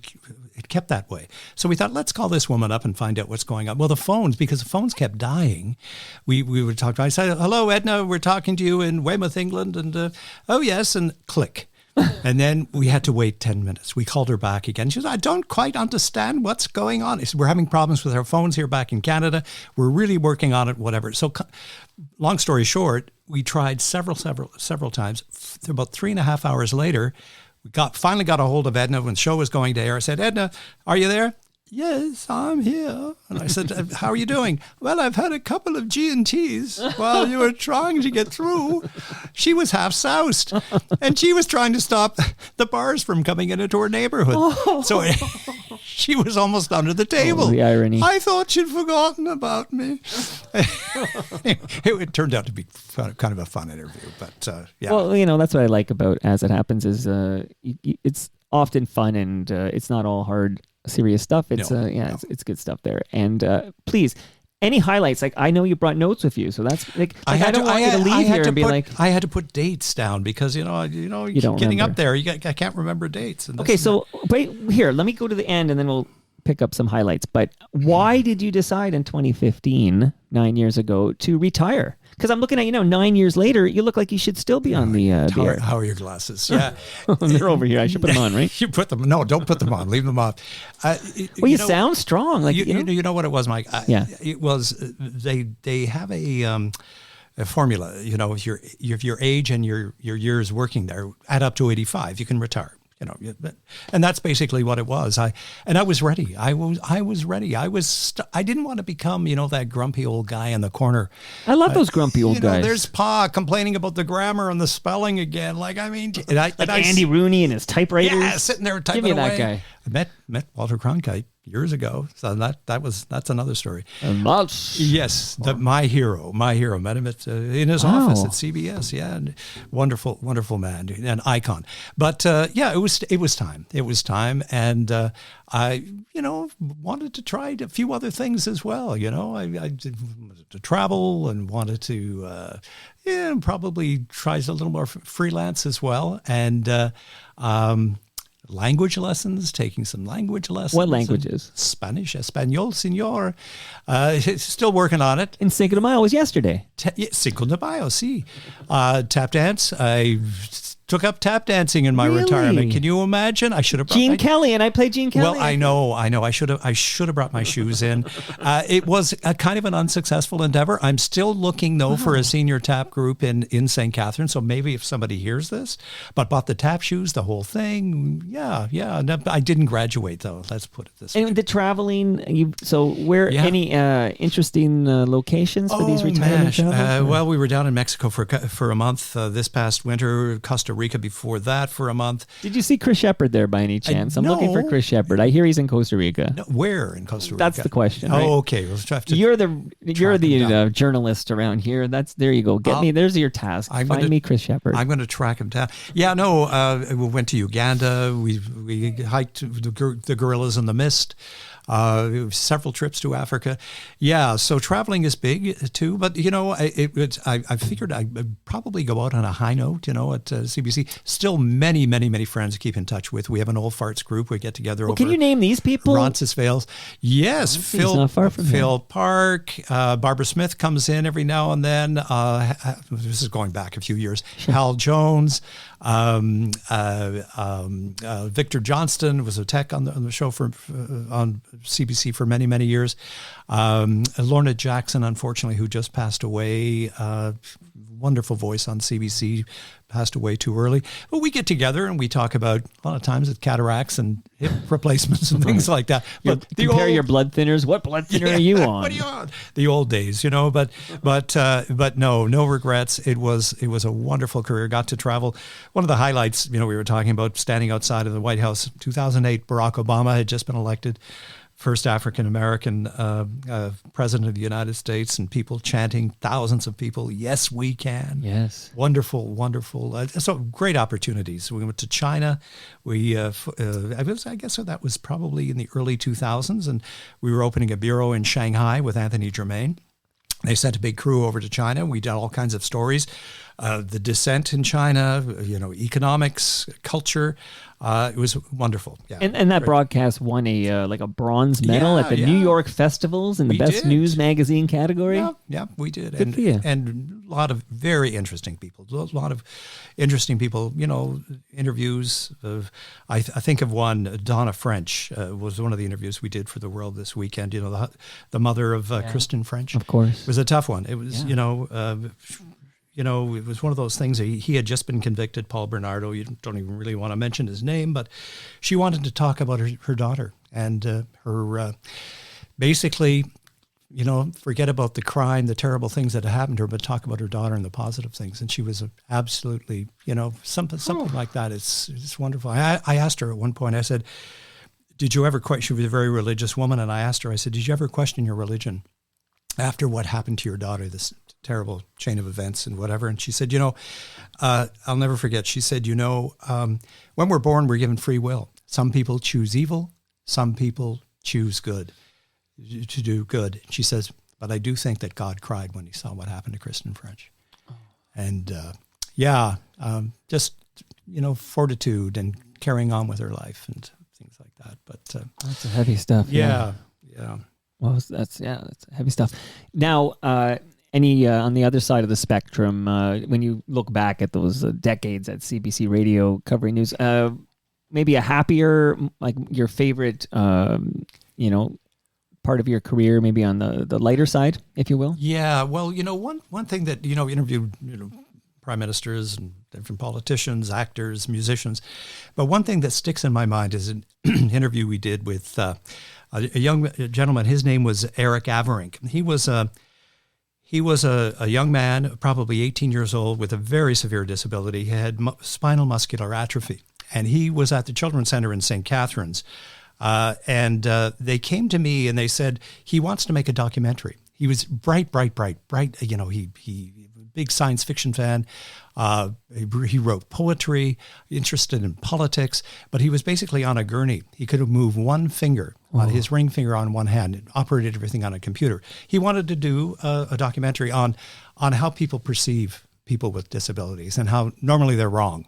it kept that way. So we thought, let's call this woman up and find out what's going on. Well, because the phones kept dying, we would talk to her. I said, hello, Edna, we're talking to you in Weymouth, England. And, oh, yes, and click. And then we had to wait 10 minutes. We called her back again. She said, I don't quite understand what's going on. I said, we're having problems with our phones here back in Canada. We're really working on it, whatever. So long story short, we tried several times. About 3.5 hours later, we finally got a hold of Edna when the show was going to air. I said, Edna, are you there? Yes, I'm here. And I said, how are you doing? Well, I've had a couple of G&Ts while you were trying to get through. She was half soused, and she was trying to stop the bars from coming into her neighborhood. Oh. So she was almost under the table. Oh, the irony. I thought you'd forgotten about me. It turned out to be kind of a fun interview, but yeah. Well, that's what I like about As It Happens is it's often fun, and it's not all hard serious stuff. It's it's good stuff there. And please, any highlights? Like, I know you brought notes with you, so that's like I don't want you to leave here and be like, I had to put dates down because you getting remember. up there, I can't remember dates. And okay, so wait here. Let me go to the end, and then we'll pick up some highlights. But why did you decide in 2015, 9 years ago, to retire? Because I'm looking at 9 years later, you look like you should still be on the air. How are your glasses? Yeah, they're over here. I should put them on, right? You put them. No, don't put them on. Leave them off. Well, you sound strong. Like you know what it was, Mike? Yeah, it was. They have a formula. If your age and your years working there add up to 85, you can retire. And that's basically what it was. I was ready. I was ready. I didn't want to become, that grumpy old guy in the corner. I love those grumpy old guys. There's Pa complaining about the grammar and the spelling again. Like, I mean, Andy Rooney and his typewriters. Yeah, sitting there typing Give me away. that guy. I met Walter Cronkite years ago, so that's another story. And that's my hero. Met him in his office at CBS. Yeah, and wonderful man, an icon. But it was time. It was time, and I wanted to try a few other things as well. I wanted to travel and wanted to probably try a little more freelance as well, and. Language lessons, taking some language lessons. What languages? Spanish, Espanol, senor. Still working on it. And Cinco de Mayo was yesterday. Cinco de Mayo, sí. Tap dance. I took up tap dancing in my retirement. Can you imagine? I should have brought Gene Kelly, and I played Gene Kelly. Well, I know. I should have brought my shoes in. It was a kind of an unsuccessful endeavor. I'm still looking though for a senior tap group in St. Catharines. So maybe if somebody hears this, but bought the tap shoes, the whole thing. Yeah. I didn't graduate though. Let's put it this way. And the traveling. Any interesting locations for these retirement travels? Well, we were down in Mexico for a month this past winter. Costa Rica before that for a month. Did you see Chris Shepard there by any chance? I'm looking for Chris Shepard. I hear he's in Costa Rica. No, where in Costa Rica? That's the question. Right? Oh, okay. We'll try to you're the journalist around here. There you go. There's your task. Find me Chris Shepard. I'm going to track him down. Yeah, no. We went to Uganda. We hiked the gorillas in the mist. Several trips to Africa. Yeah, so traveling is big too. But I figured I'd probably go out on a high note. At CBC. Still many friends to keep in touch with. We have an old farts group. We get together. Over can you name these people? Roncesvalles. Yes, Phil Park. Barbara Smith comes in every now and then. This is going back a few years. Sure. Hal Jones. Victor Johnston was a tech on the show on CBC for many years. Lorna Jackson, unfortunately, who just passed away. Wonderful voice on CBC, passed away too early. But we get together and we talk about a lot of times with cataracts and hip replacements and things like that. But compare your blood thinners. What blood thinner are you on? What are you on? The old days, But no regrets. It was a wonderful career. Got to travel. One of the highlights, we were talking about standing outside of the White House. 2008, Barack Obama had just been elected. First African-American president of the United States, and people chanting, thousands of people, yes, we can. Yes. Wonderful. So great opportunities. We went to China. I guess that was probably in the early 2000s, and we were opening a bureau in Shanghai with Anthony Germain. They sent a big crew over to China. We did all kinds of stories. The descent in China, economics, culture. It was wonderful. Yeah, and that broadcast won a bronze medal at the New York festivals in the best news magazine category. Yeah, we did. Good for you. And a lot of very interesting people. Interviews. I think of one. Donna French was one of the interviews we did for The World this weekend. The mother of Kristen French. Of course. It was a tough one. It was, it was one of those things. He had just been convicted, Paul Bernardo. You don't even really want to mention his name, but she wanted to talk about her daughter and her basically, forget about the crime, the terrible things that had happened to her, but talk about her daughter and the positive things. And she was absolutely, something like that. It's wonderful. I asked her at one point, I said, did you ever question, she was a very religious woman, and I asked her, I said, did you ever question your religion after what happened to your daughter, this terrible chain of events and whatever? And she said, I'll never forget. She said, when we're born, we're given free will. Some people choose evil, Some people choose good, to do good. She says, but I do think that God cried when he saw what happened to Kristen French. And just, fortitude and carrying on with her life and things like that. But that's heavy stuff. Yeah. Well, that's heavy stuff. Now, any on the other side of the spectrum, when you look back at those decades at CBC Radio covering news, maybe a happier, like your favorite, part of your career, maybe on the lighter side, if you will? Yeah, well, one thing that, interviewed, prime ministers and different politicians, actors, musicians. But one thing that sticks in my mind is an interview we did with a young gentleman. His name was Eric Averink. He was a young man, probably 18 years old, with a very severe disability. He had spinal muscular atrophy. And he was at the Children's Center in St. Catharines. And they came to me and they said, he wants to make a documentary. He was bright. He big science fiction fan. He wrote poetry, interested in politics, but he was basically on a gurney. He could move one finger, his ring finger on one hand, and operated everything on a computer. He wanted to do a documentary on how people perceive people with disabilities and how normally they're wrong.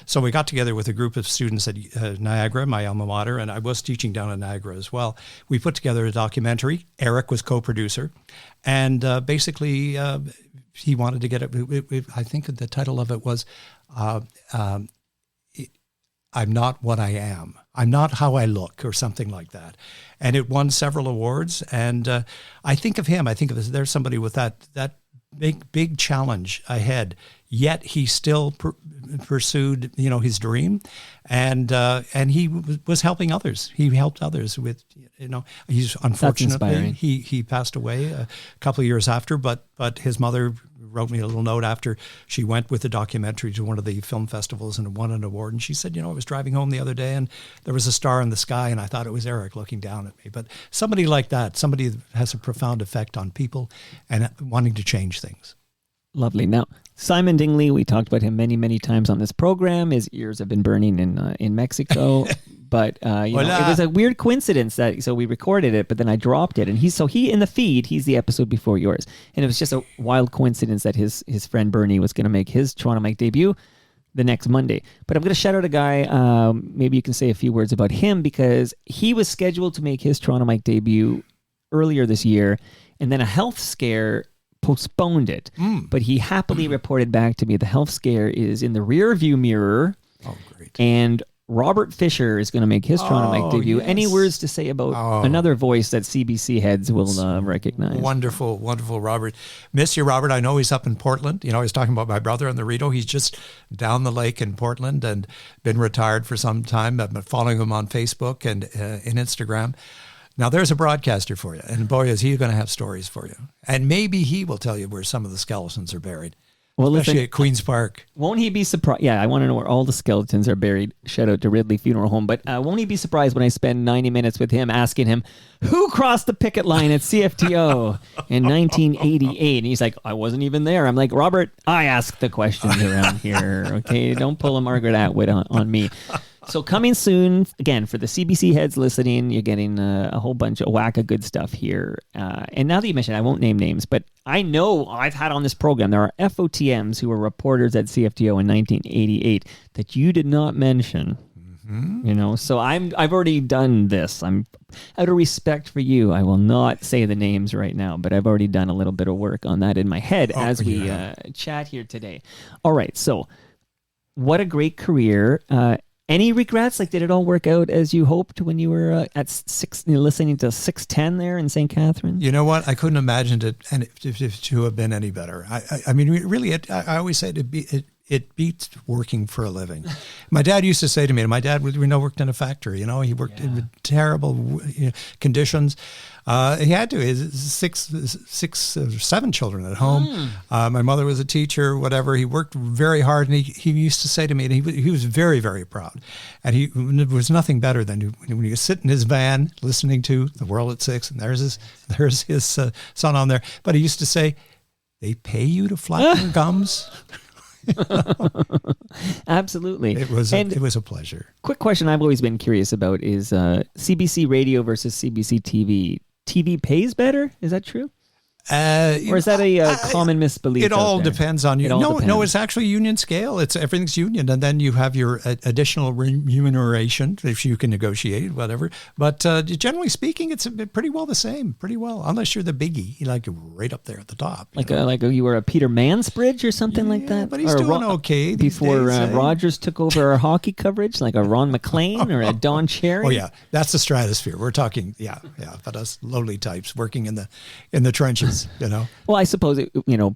So we got together with a group of students at Niagara, my alma mater, and I was teaching down at Niagara as well. We put together a documentary. Eric was co-producer, and basically he wanted to get it. I think the title of it was I'm Not What I Am. I'm Not How I Look, or something like that. And it won several awards. And I think of him. I think of there's somebody with that big challenge ahead, yet he still pursued his dream, and he was helping others. He helped others with he's unfortunately he passed away a couple of years after, but his mother wrote me a little note after she went with the documentary to one of the film festivals and won an award. And she said, I was driving home the other day and there was a star in the sky and I thought it was Eric looking down at me. But somebody like that, somebody that has a profound effect on people and wanting to change things. Lovely. Now, Simon Dingley, we talked about him many, many times on this program. His ears have been burning in Mexico. But it was a weird coincidence that we recorded it, but then I dropped it, and he in the feed, he's the episode before yours, and it was just a wild coincidence that his friend Bernie was going to make his Toronto Mic debut the next Monday. But I'm going to shout out a guy. Maybe you can say a few words about him, because he was scheduled to make his Toronto Mic debut earlier this year, and then a health scare postponed it. But he happily reported back to me the health scare is in the rear view mirror. Oh, great! And Robert Fisher is going to make his Toronto Mic debut. Yes. Any words to say about another voice that CBC heads will recognize? Wonderful, wonderful, Robert. Miss you, Robert. I know he's up in Portland. I was talking about my brother on the Rideau. He's just down the lake in Portland and been retired for some time. I've been following him on Facebook and in Instagram. Now, there's a broadcaster for you. And boy, is he going to have stories for you. And maybe he will tell you where some of the skeletons are buried. Well, especially at Queen's Park. Won't he be surprised? Yeah, I want to know where all the skeletons are buried. Shout out to Ridley Funeral Home. But won't he be surprised when I spend 90 minutes with him asking him, who crossed the picket line at CFTO in 1988? And he's like, I wasn't even there. I'm like, Robert, I ask the questions around here. Okay, don't pull a Margaret Atwood on me. So coming soon, again, for the CBC heads listening, you're getting a whole bunch of whack of good stuff here. And now that you mentioned, I won't name names, but I know I've had on this program, there are FOTMs who were reporters at CFTO in 1988 that you did not mention. Mm-hmm. So I've already done this. I'm out of respect for you. I will not say the names right now, but I've already done a little bit of work on that in my head as we chat here today. All right. So what a great career. Any regrets? Like, did it all work out as you hoped when you were listening to 610 there in St. Catharines? You know what? I couldn't imagine it to have been any better. I mean, really, I always say it beats working for a living. My dad used to say to me, and my dad worked in a factory. He worked in terrible conditions. He had to. He had six or seven children at home. My mother was a teacher, whatever. He worked very hard, and he used to say to me, and he was very, very proud. And there was nothing better than when you sit in his van listening to The World at 6, and there's his son on there. But he used to say, they pay you to flatten your gums? Absolutely. It was a pleasure. Quick question I've always been curious about is CBC Radio versus CBC TV. TV pays better? Is that true? Or is that a common misbelief? It all depends on you. No, it's actually union scale. Everything's union, and then you have your additional remuneration if you can negotiate, whatever. But generally speaking, it's pretty well the same. Pretty well, unless you're the biggie, like right up there at the top. Like you were a Peter Mansbridge or something like that. But he's doing okay before Rogers took over our hockey coverage, like a Ron McLean or a Don Cherry. Oh yeah, that's the stratosphere. We're talking. Yeah. But us lowly types working in the trenches. Well, I suppose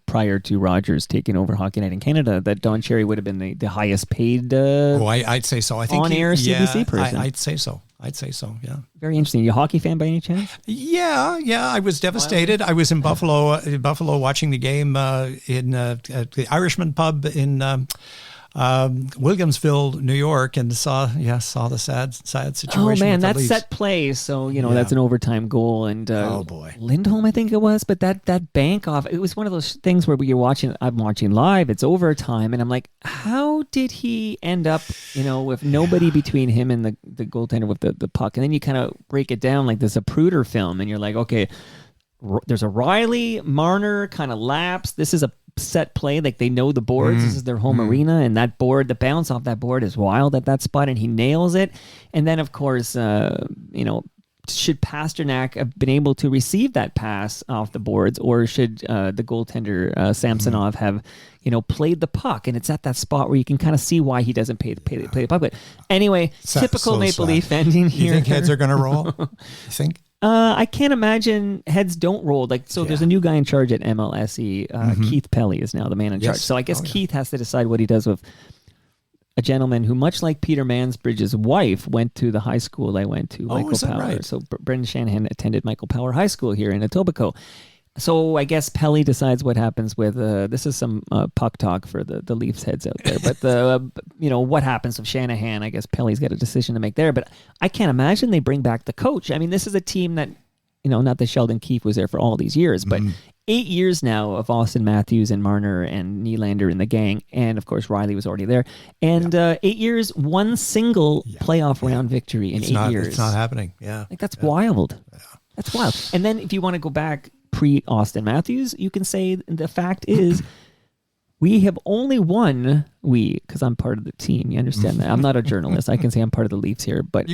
prior to Rogers taking over Hockey Night in Canada, that Don Cherry would have been the highest paid. I'd say so. I think on-air CBC person. I'd say so. Yeah. Very interesting. You a hockey fan by any chance? Yeah. I was devastated. I was in Buffalo watching the game in the Irishman pub in Williamsville, New York, and saw the sad situation. Oh man, that's set play. So that's an overtime goal, and oh boy, Lindholm, I think it was. But that bank off, it was one of those things where I'm watching live. It's overtime, and I'm like, how did he end up, with nobody between him and the goaltender with the puck? And then you kind of break it down like this Zapruder film, and you're like, okay, there's a Riley Marner kind of lapse. This is a set play, like they know the boards. This is their home arena, and that board, the bounce off that board is wild at that spot, and he nails it. And then, of course, should Pasternak have been able to receive that pass off the boards, or should the goaltender Samsonov have, played the puck? And it's at that spot where you can kind of see why he doesn't play the puck. But anyway, typical Maple Leaf ending here. You think heads are going to roll? You think? I can't imagine heads don't roll. There's a new guy in charge at MLSE. Keith Pelly is now the man in charge. So I guess Keith has to decide what he does with a gentleman who, much like Peter Mansbridge's wife, went to the high school I went to, Michael Power. Right? So Brendan Shanahan attended Michael Power High School here in Etobicoke. So I guess Pelly decides what happens with this is some puck talk for the Leafs heads out there. But what happens with Shanahan? I guess Pelly's got a decision to make there. But I can't imagine they bring back the coach. I mean, this is a team that not that Sheldon Keefe was there for all these years, but 8 years now of Austin Matthews and Marner and Nylander in the gang, and of course Riley was already there. And 8 years, one single playoff round victory in 8 years. It's not happening. Yeah, that's wild. Yeah. That's wild. And then if you want to go back pre-Austin Matthews, you can say the fact is we have only won, because I'm part of the team, you understand that? I'm not a journalist. I can say I'm part of the Leafs here, but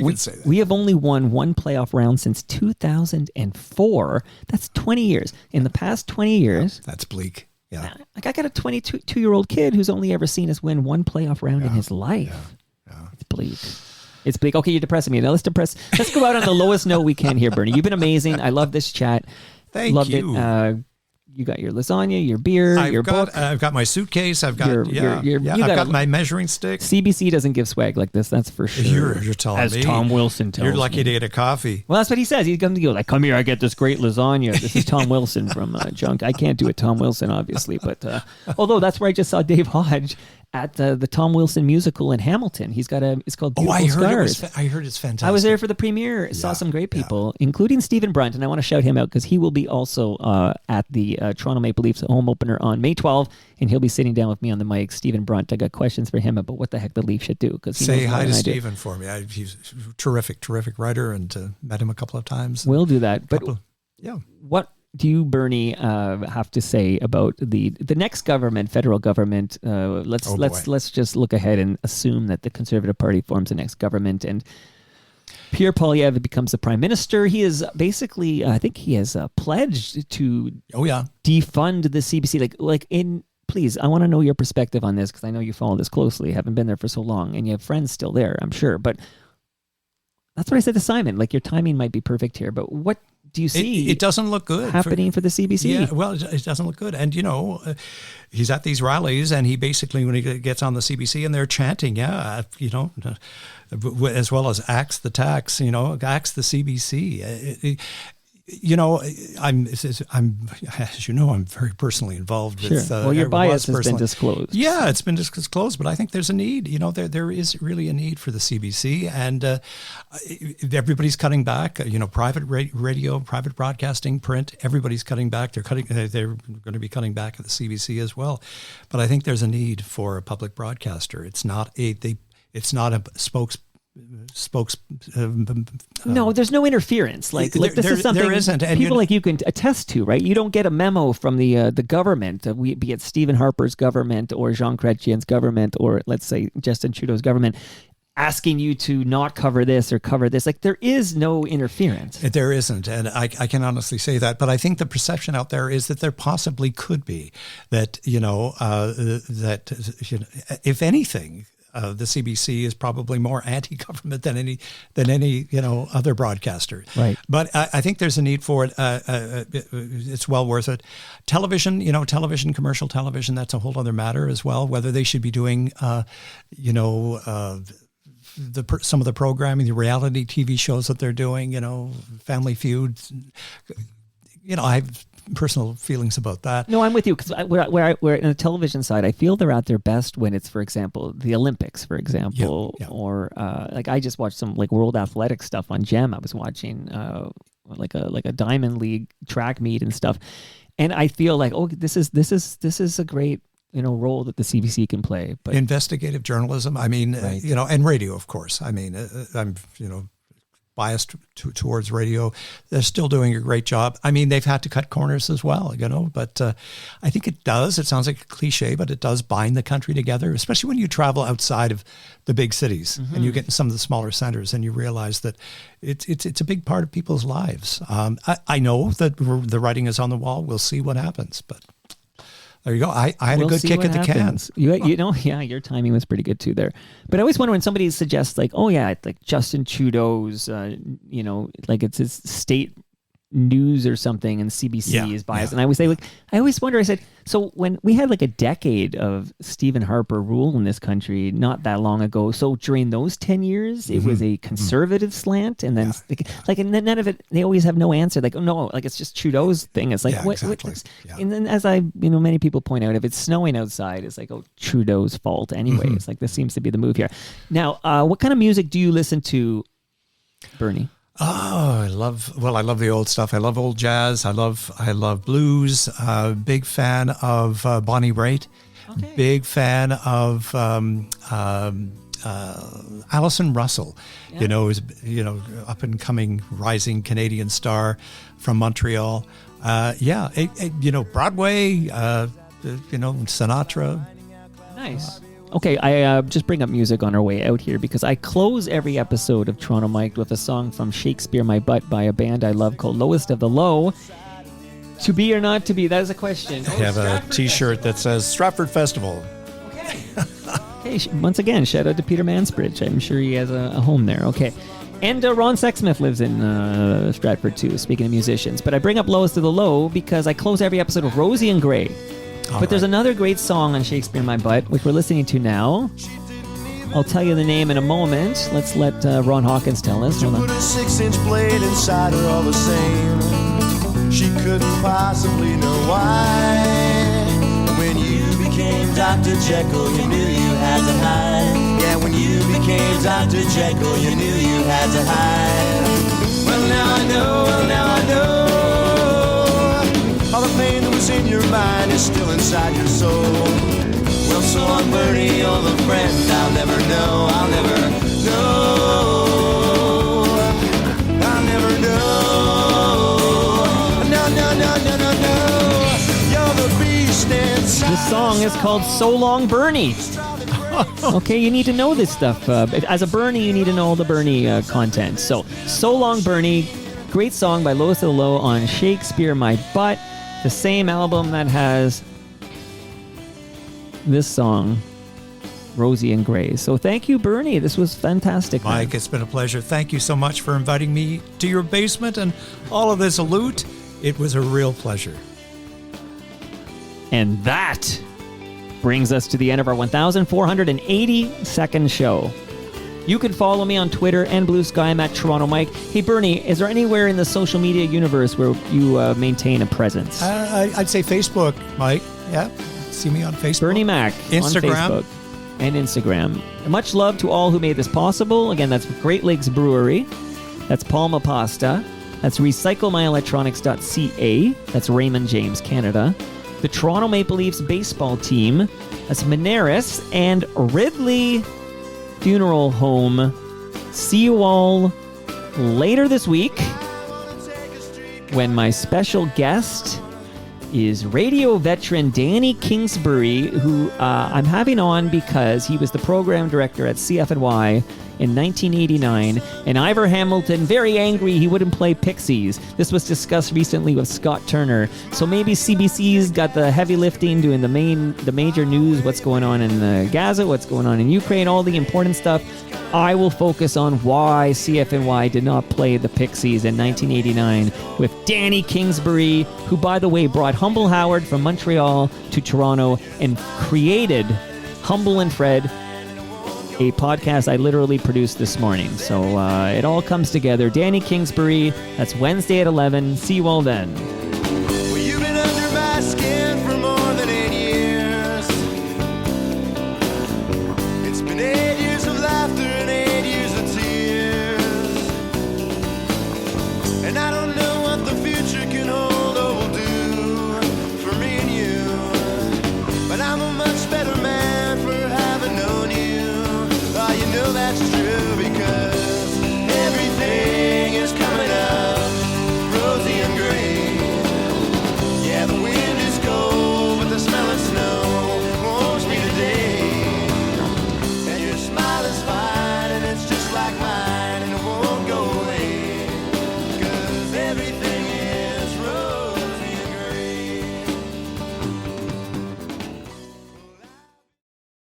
we have only won one playoff round since 2004. That's 20 years. In the past 20 years. That's bleak. Yeah. I got a 22-year-old kid who's only ever seen us win one playoff round in his life. Yeah. It's bleak. It's bleak. Okay, you're depressing me. Now let's go out on the lowest note we can here, Bernie. You've been amazing. I love this chat. Loved you. It. You got your lasagna, your beer, your book. I've got my suitcase. I've got I've got my measuring stick. CBC doesn't give swag like this. That's for sure. You're telling me. As Tom Wilson tells me. You're lucky to get a coffee. Well, that's what he says. He comes to go like, "Come here, I get this great lasagna." This is Tom Wilson from Junk. I can't do it, Tom Wilson, obviously, but although that's where I just saw Dave Hodge at the Tom Wilson musical in Hamilton. He's got it's called Beautiful Scars. I heard it's fantastic. I was there for the premiere. Saw some great people, including Stephen Brunt, and I want to shout him out because he will be also at the Toronto Maple Leafs home opener on May 12th, and he'll be sitting down with me on the mic. Stephen Brunt, I got questions for him about what the heck the Leafs should do. Say hi to Stephen for me. He's a terrific writer, and met him a couple of times. We'll do that. But what do you, Bernie, have to say about the next government, federal government? Let's just look ahead and assume that the Conservative Party forms the next government, and Pierre Poilievre becomes the prime minister. He is basically, I think, he has pledged to defund the CBC. Please, I want to know your perspective on this because I know you follow this closely. Haven't been there for so long, and you have friends still there, I'm sure. But that's what I said to Simon. Like, your timing might be perfect here, but what do you see? It doesn't look good happening for the CBC. Yeah, well, it doesn't look good. And he's at these rallies, and he basically, when he gets on the CBC, and they're chanting, as well as axe the tax, axe the CBC. You know, I'm, as you know, I'm very personally involved with. Sure. Well, your bias has been disclosed. Yeah, it's been disclosed, but I think there's a need. You know, there is really a need for the CBC, and everybody's cutting back. You know, private radio, private broadcasting, print. Everybody's cutting back. They're going to be cutting back at the CBC as well. But I think there's a need for a public broadcaster. It's not a no, there's no interference. Like this is something there isn't, and people like you can attest to, right? You don't get a memo from the government, be it Stephen Harper's government or Jean Chrétien's government, or let's say Justin Trudeau's government, asking you to not cover this or cover this. Like there is no interference. There isn't, and I can honestly say that. But I think the perception out there is that there possibly could be that if anything. The CBC is probably more anti-government than any other broadcaster. Right. But I think there's a need for it. It's well worth it. Television, commercial television, that's a whole other matter as well. Whether they should be doing, some of the programming, the reality TV shows that they're doing, Family Feud. I have personal feelings about that. No, I'm with you, because we're in the television side. I feel they're at their best when it's, for example, the Olympics, for example, or like I just watched some like World Athletic stuff on GEM. I was watching like a Diamond League track meet and stuff, and I feel like this is a great role that the CBC can play. But investigative journalism, I mean, right. And radio, of course. I mean, I'm biased towards radio. They're still doing a great job. I mean, they've had to cut corners as well, but I think it does. It sounds like a cliche, but it does bind the country together, especially when you travel outside of the big cities and you get in some of the smaller centers and you realize that it's a big part of people's lives. I know that the writing is on the wall. We'll see what happens, but there you go. I had a good kick at the can. Your timing was pretty good too there. But I always wonder when somebody suggests like Justin Trudeau's, like it's his state news or something, and CBC is biased. And I would say, I always wonder. I said, so when we had like a decade of Stephen Harper rule in this country not that long ago, so during those 10 years, it was a conservative slant, and then and then none of it. They always have no answer. Like, oh no, like it's just Trudeau's thing. It's like exactly. And then as many people point out, if it's snowing outside, it's like Trudeau's fault anyway. It's like this seems to be the move here. Now, what kind of music do you listen to, Bernie? Oh, I love the old stuff. I love old jazz. I love blues. Big fan of Bonnie Raitt. Okay. Big fan of Alison Russell. Yeah. Is up and coming rising Canadian star from Montreal. Broadway. Sinatra. Nice. Okay, I just bring up music on our way out here because I close every episode of Toronto Mic'd with a song from Shakespeare My Butt by a band I love called Lowest of the Low. To be or not to be, that is a question. I have a T-shirt that says Stratford Festival. Okay. Hey, once again, shout out to Peter Mansbridge. I'm sure he has a home there. Okay. And Ron Sexsmith lives in Stratford too, speaking of musicians. But I bring up Lowest of the Low because I close every episode with Rosie and Gray. There's another great song on Shakespeare in My Butt, which we're listening to now. I'll tell you the name in a moment. Let's let Ron Hawkins tell us. Hold on. Put a 6-inch blade inside her all the same. She couldn't possibly know why. When you became Dr. Jekyll, you knew you had to hide. Yeah, when you became Dr. Jekyll, you knew you had to hide. Well, now I know. All the pain that was in your mind is still inside your soul. Well, so long, Bernie, you're the friend I'll never know. I'll never know. No. You're the beast inside. This song is called So Long, Bernie. Okay, you need to know this stuff. As a Bernie, you need to know all the Bernie content. So Long, Bernie, great song by Lowest of the Low on Shakespeare My Butt. The same album that has this song, Rosie and Gray. So thank you, Bernie. This was fantastic. Mike, it's been a pleasure. Thank you so much for inviting me to your basement and all of this loot. It was a real pleasure. And that brings us to the end of our 1,482nd show. You can follow me on Twitter and Blue Sky. I'm at Toronto Mike. Hey, Bernie, is there anywhere in the social media universe where you maintain a presence? I'd say Facebook, Mike. Yeah. See me on Facebook. Bernie Mac Instagram. on Facebook and Instagram. Much love to all who made this possible. Again, that's Great Lakes Brewery. That's Palma Pasta. That's recyclemyelectronics.ca. That's Raymond James, Canada. The Toronto Maple Leafs baseball team. That's Moneris and Ridley Funeral Home. See you all later this week when my special guest is radio veteran Danny Kingsbury, who I'm having on because he was the program director at CFNY in 1989, and Ivor Hamilton, very angry he wouldn't play Pixies. This was discussed recently with Scott Turner. So maybe CBC's got the heavy lifting, doing the major news, what's going on in Gaza, what's going on in Ukraine, all the important stuff. I will focus on why CFNY did not play the Pixies in 1989 with Danny Kingsbury, who, by the way, brought Humble Howard from Montreal to Toronto and created Humble and Fred, a podcast I literally produced this morning. So it all comes together. Danny Kingsbury, that's Wednesday at 11. See you all then. Well, you've been under my skin for more than 8 years. It's been 8 years of laughter and 8 years of tears. And I don't know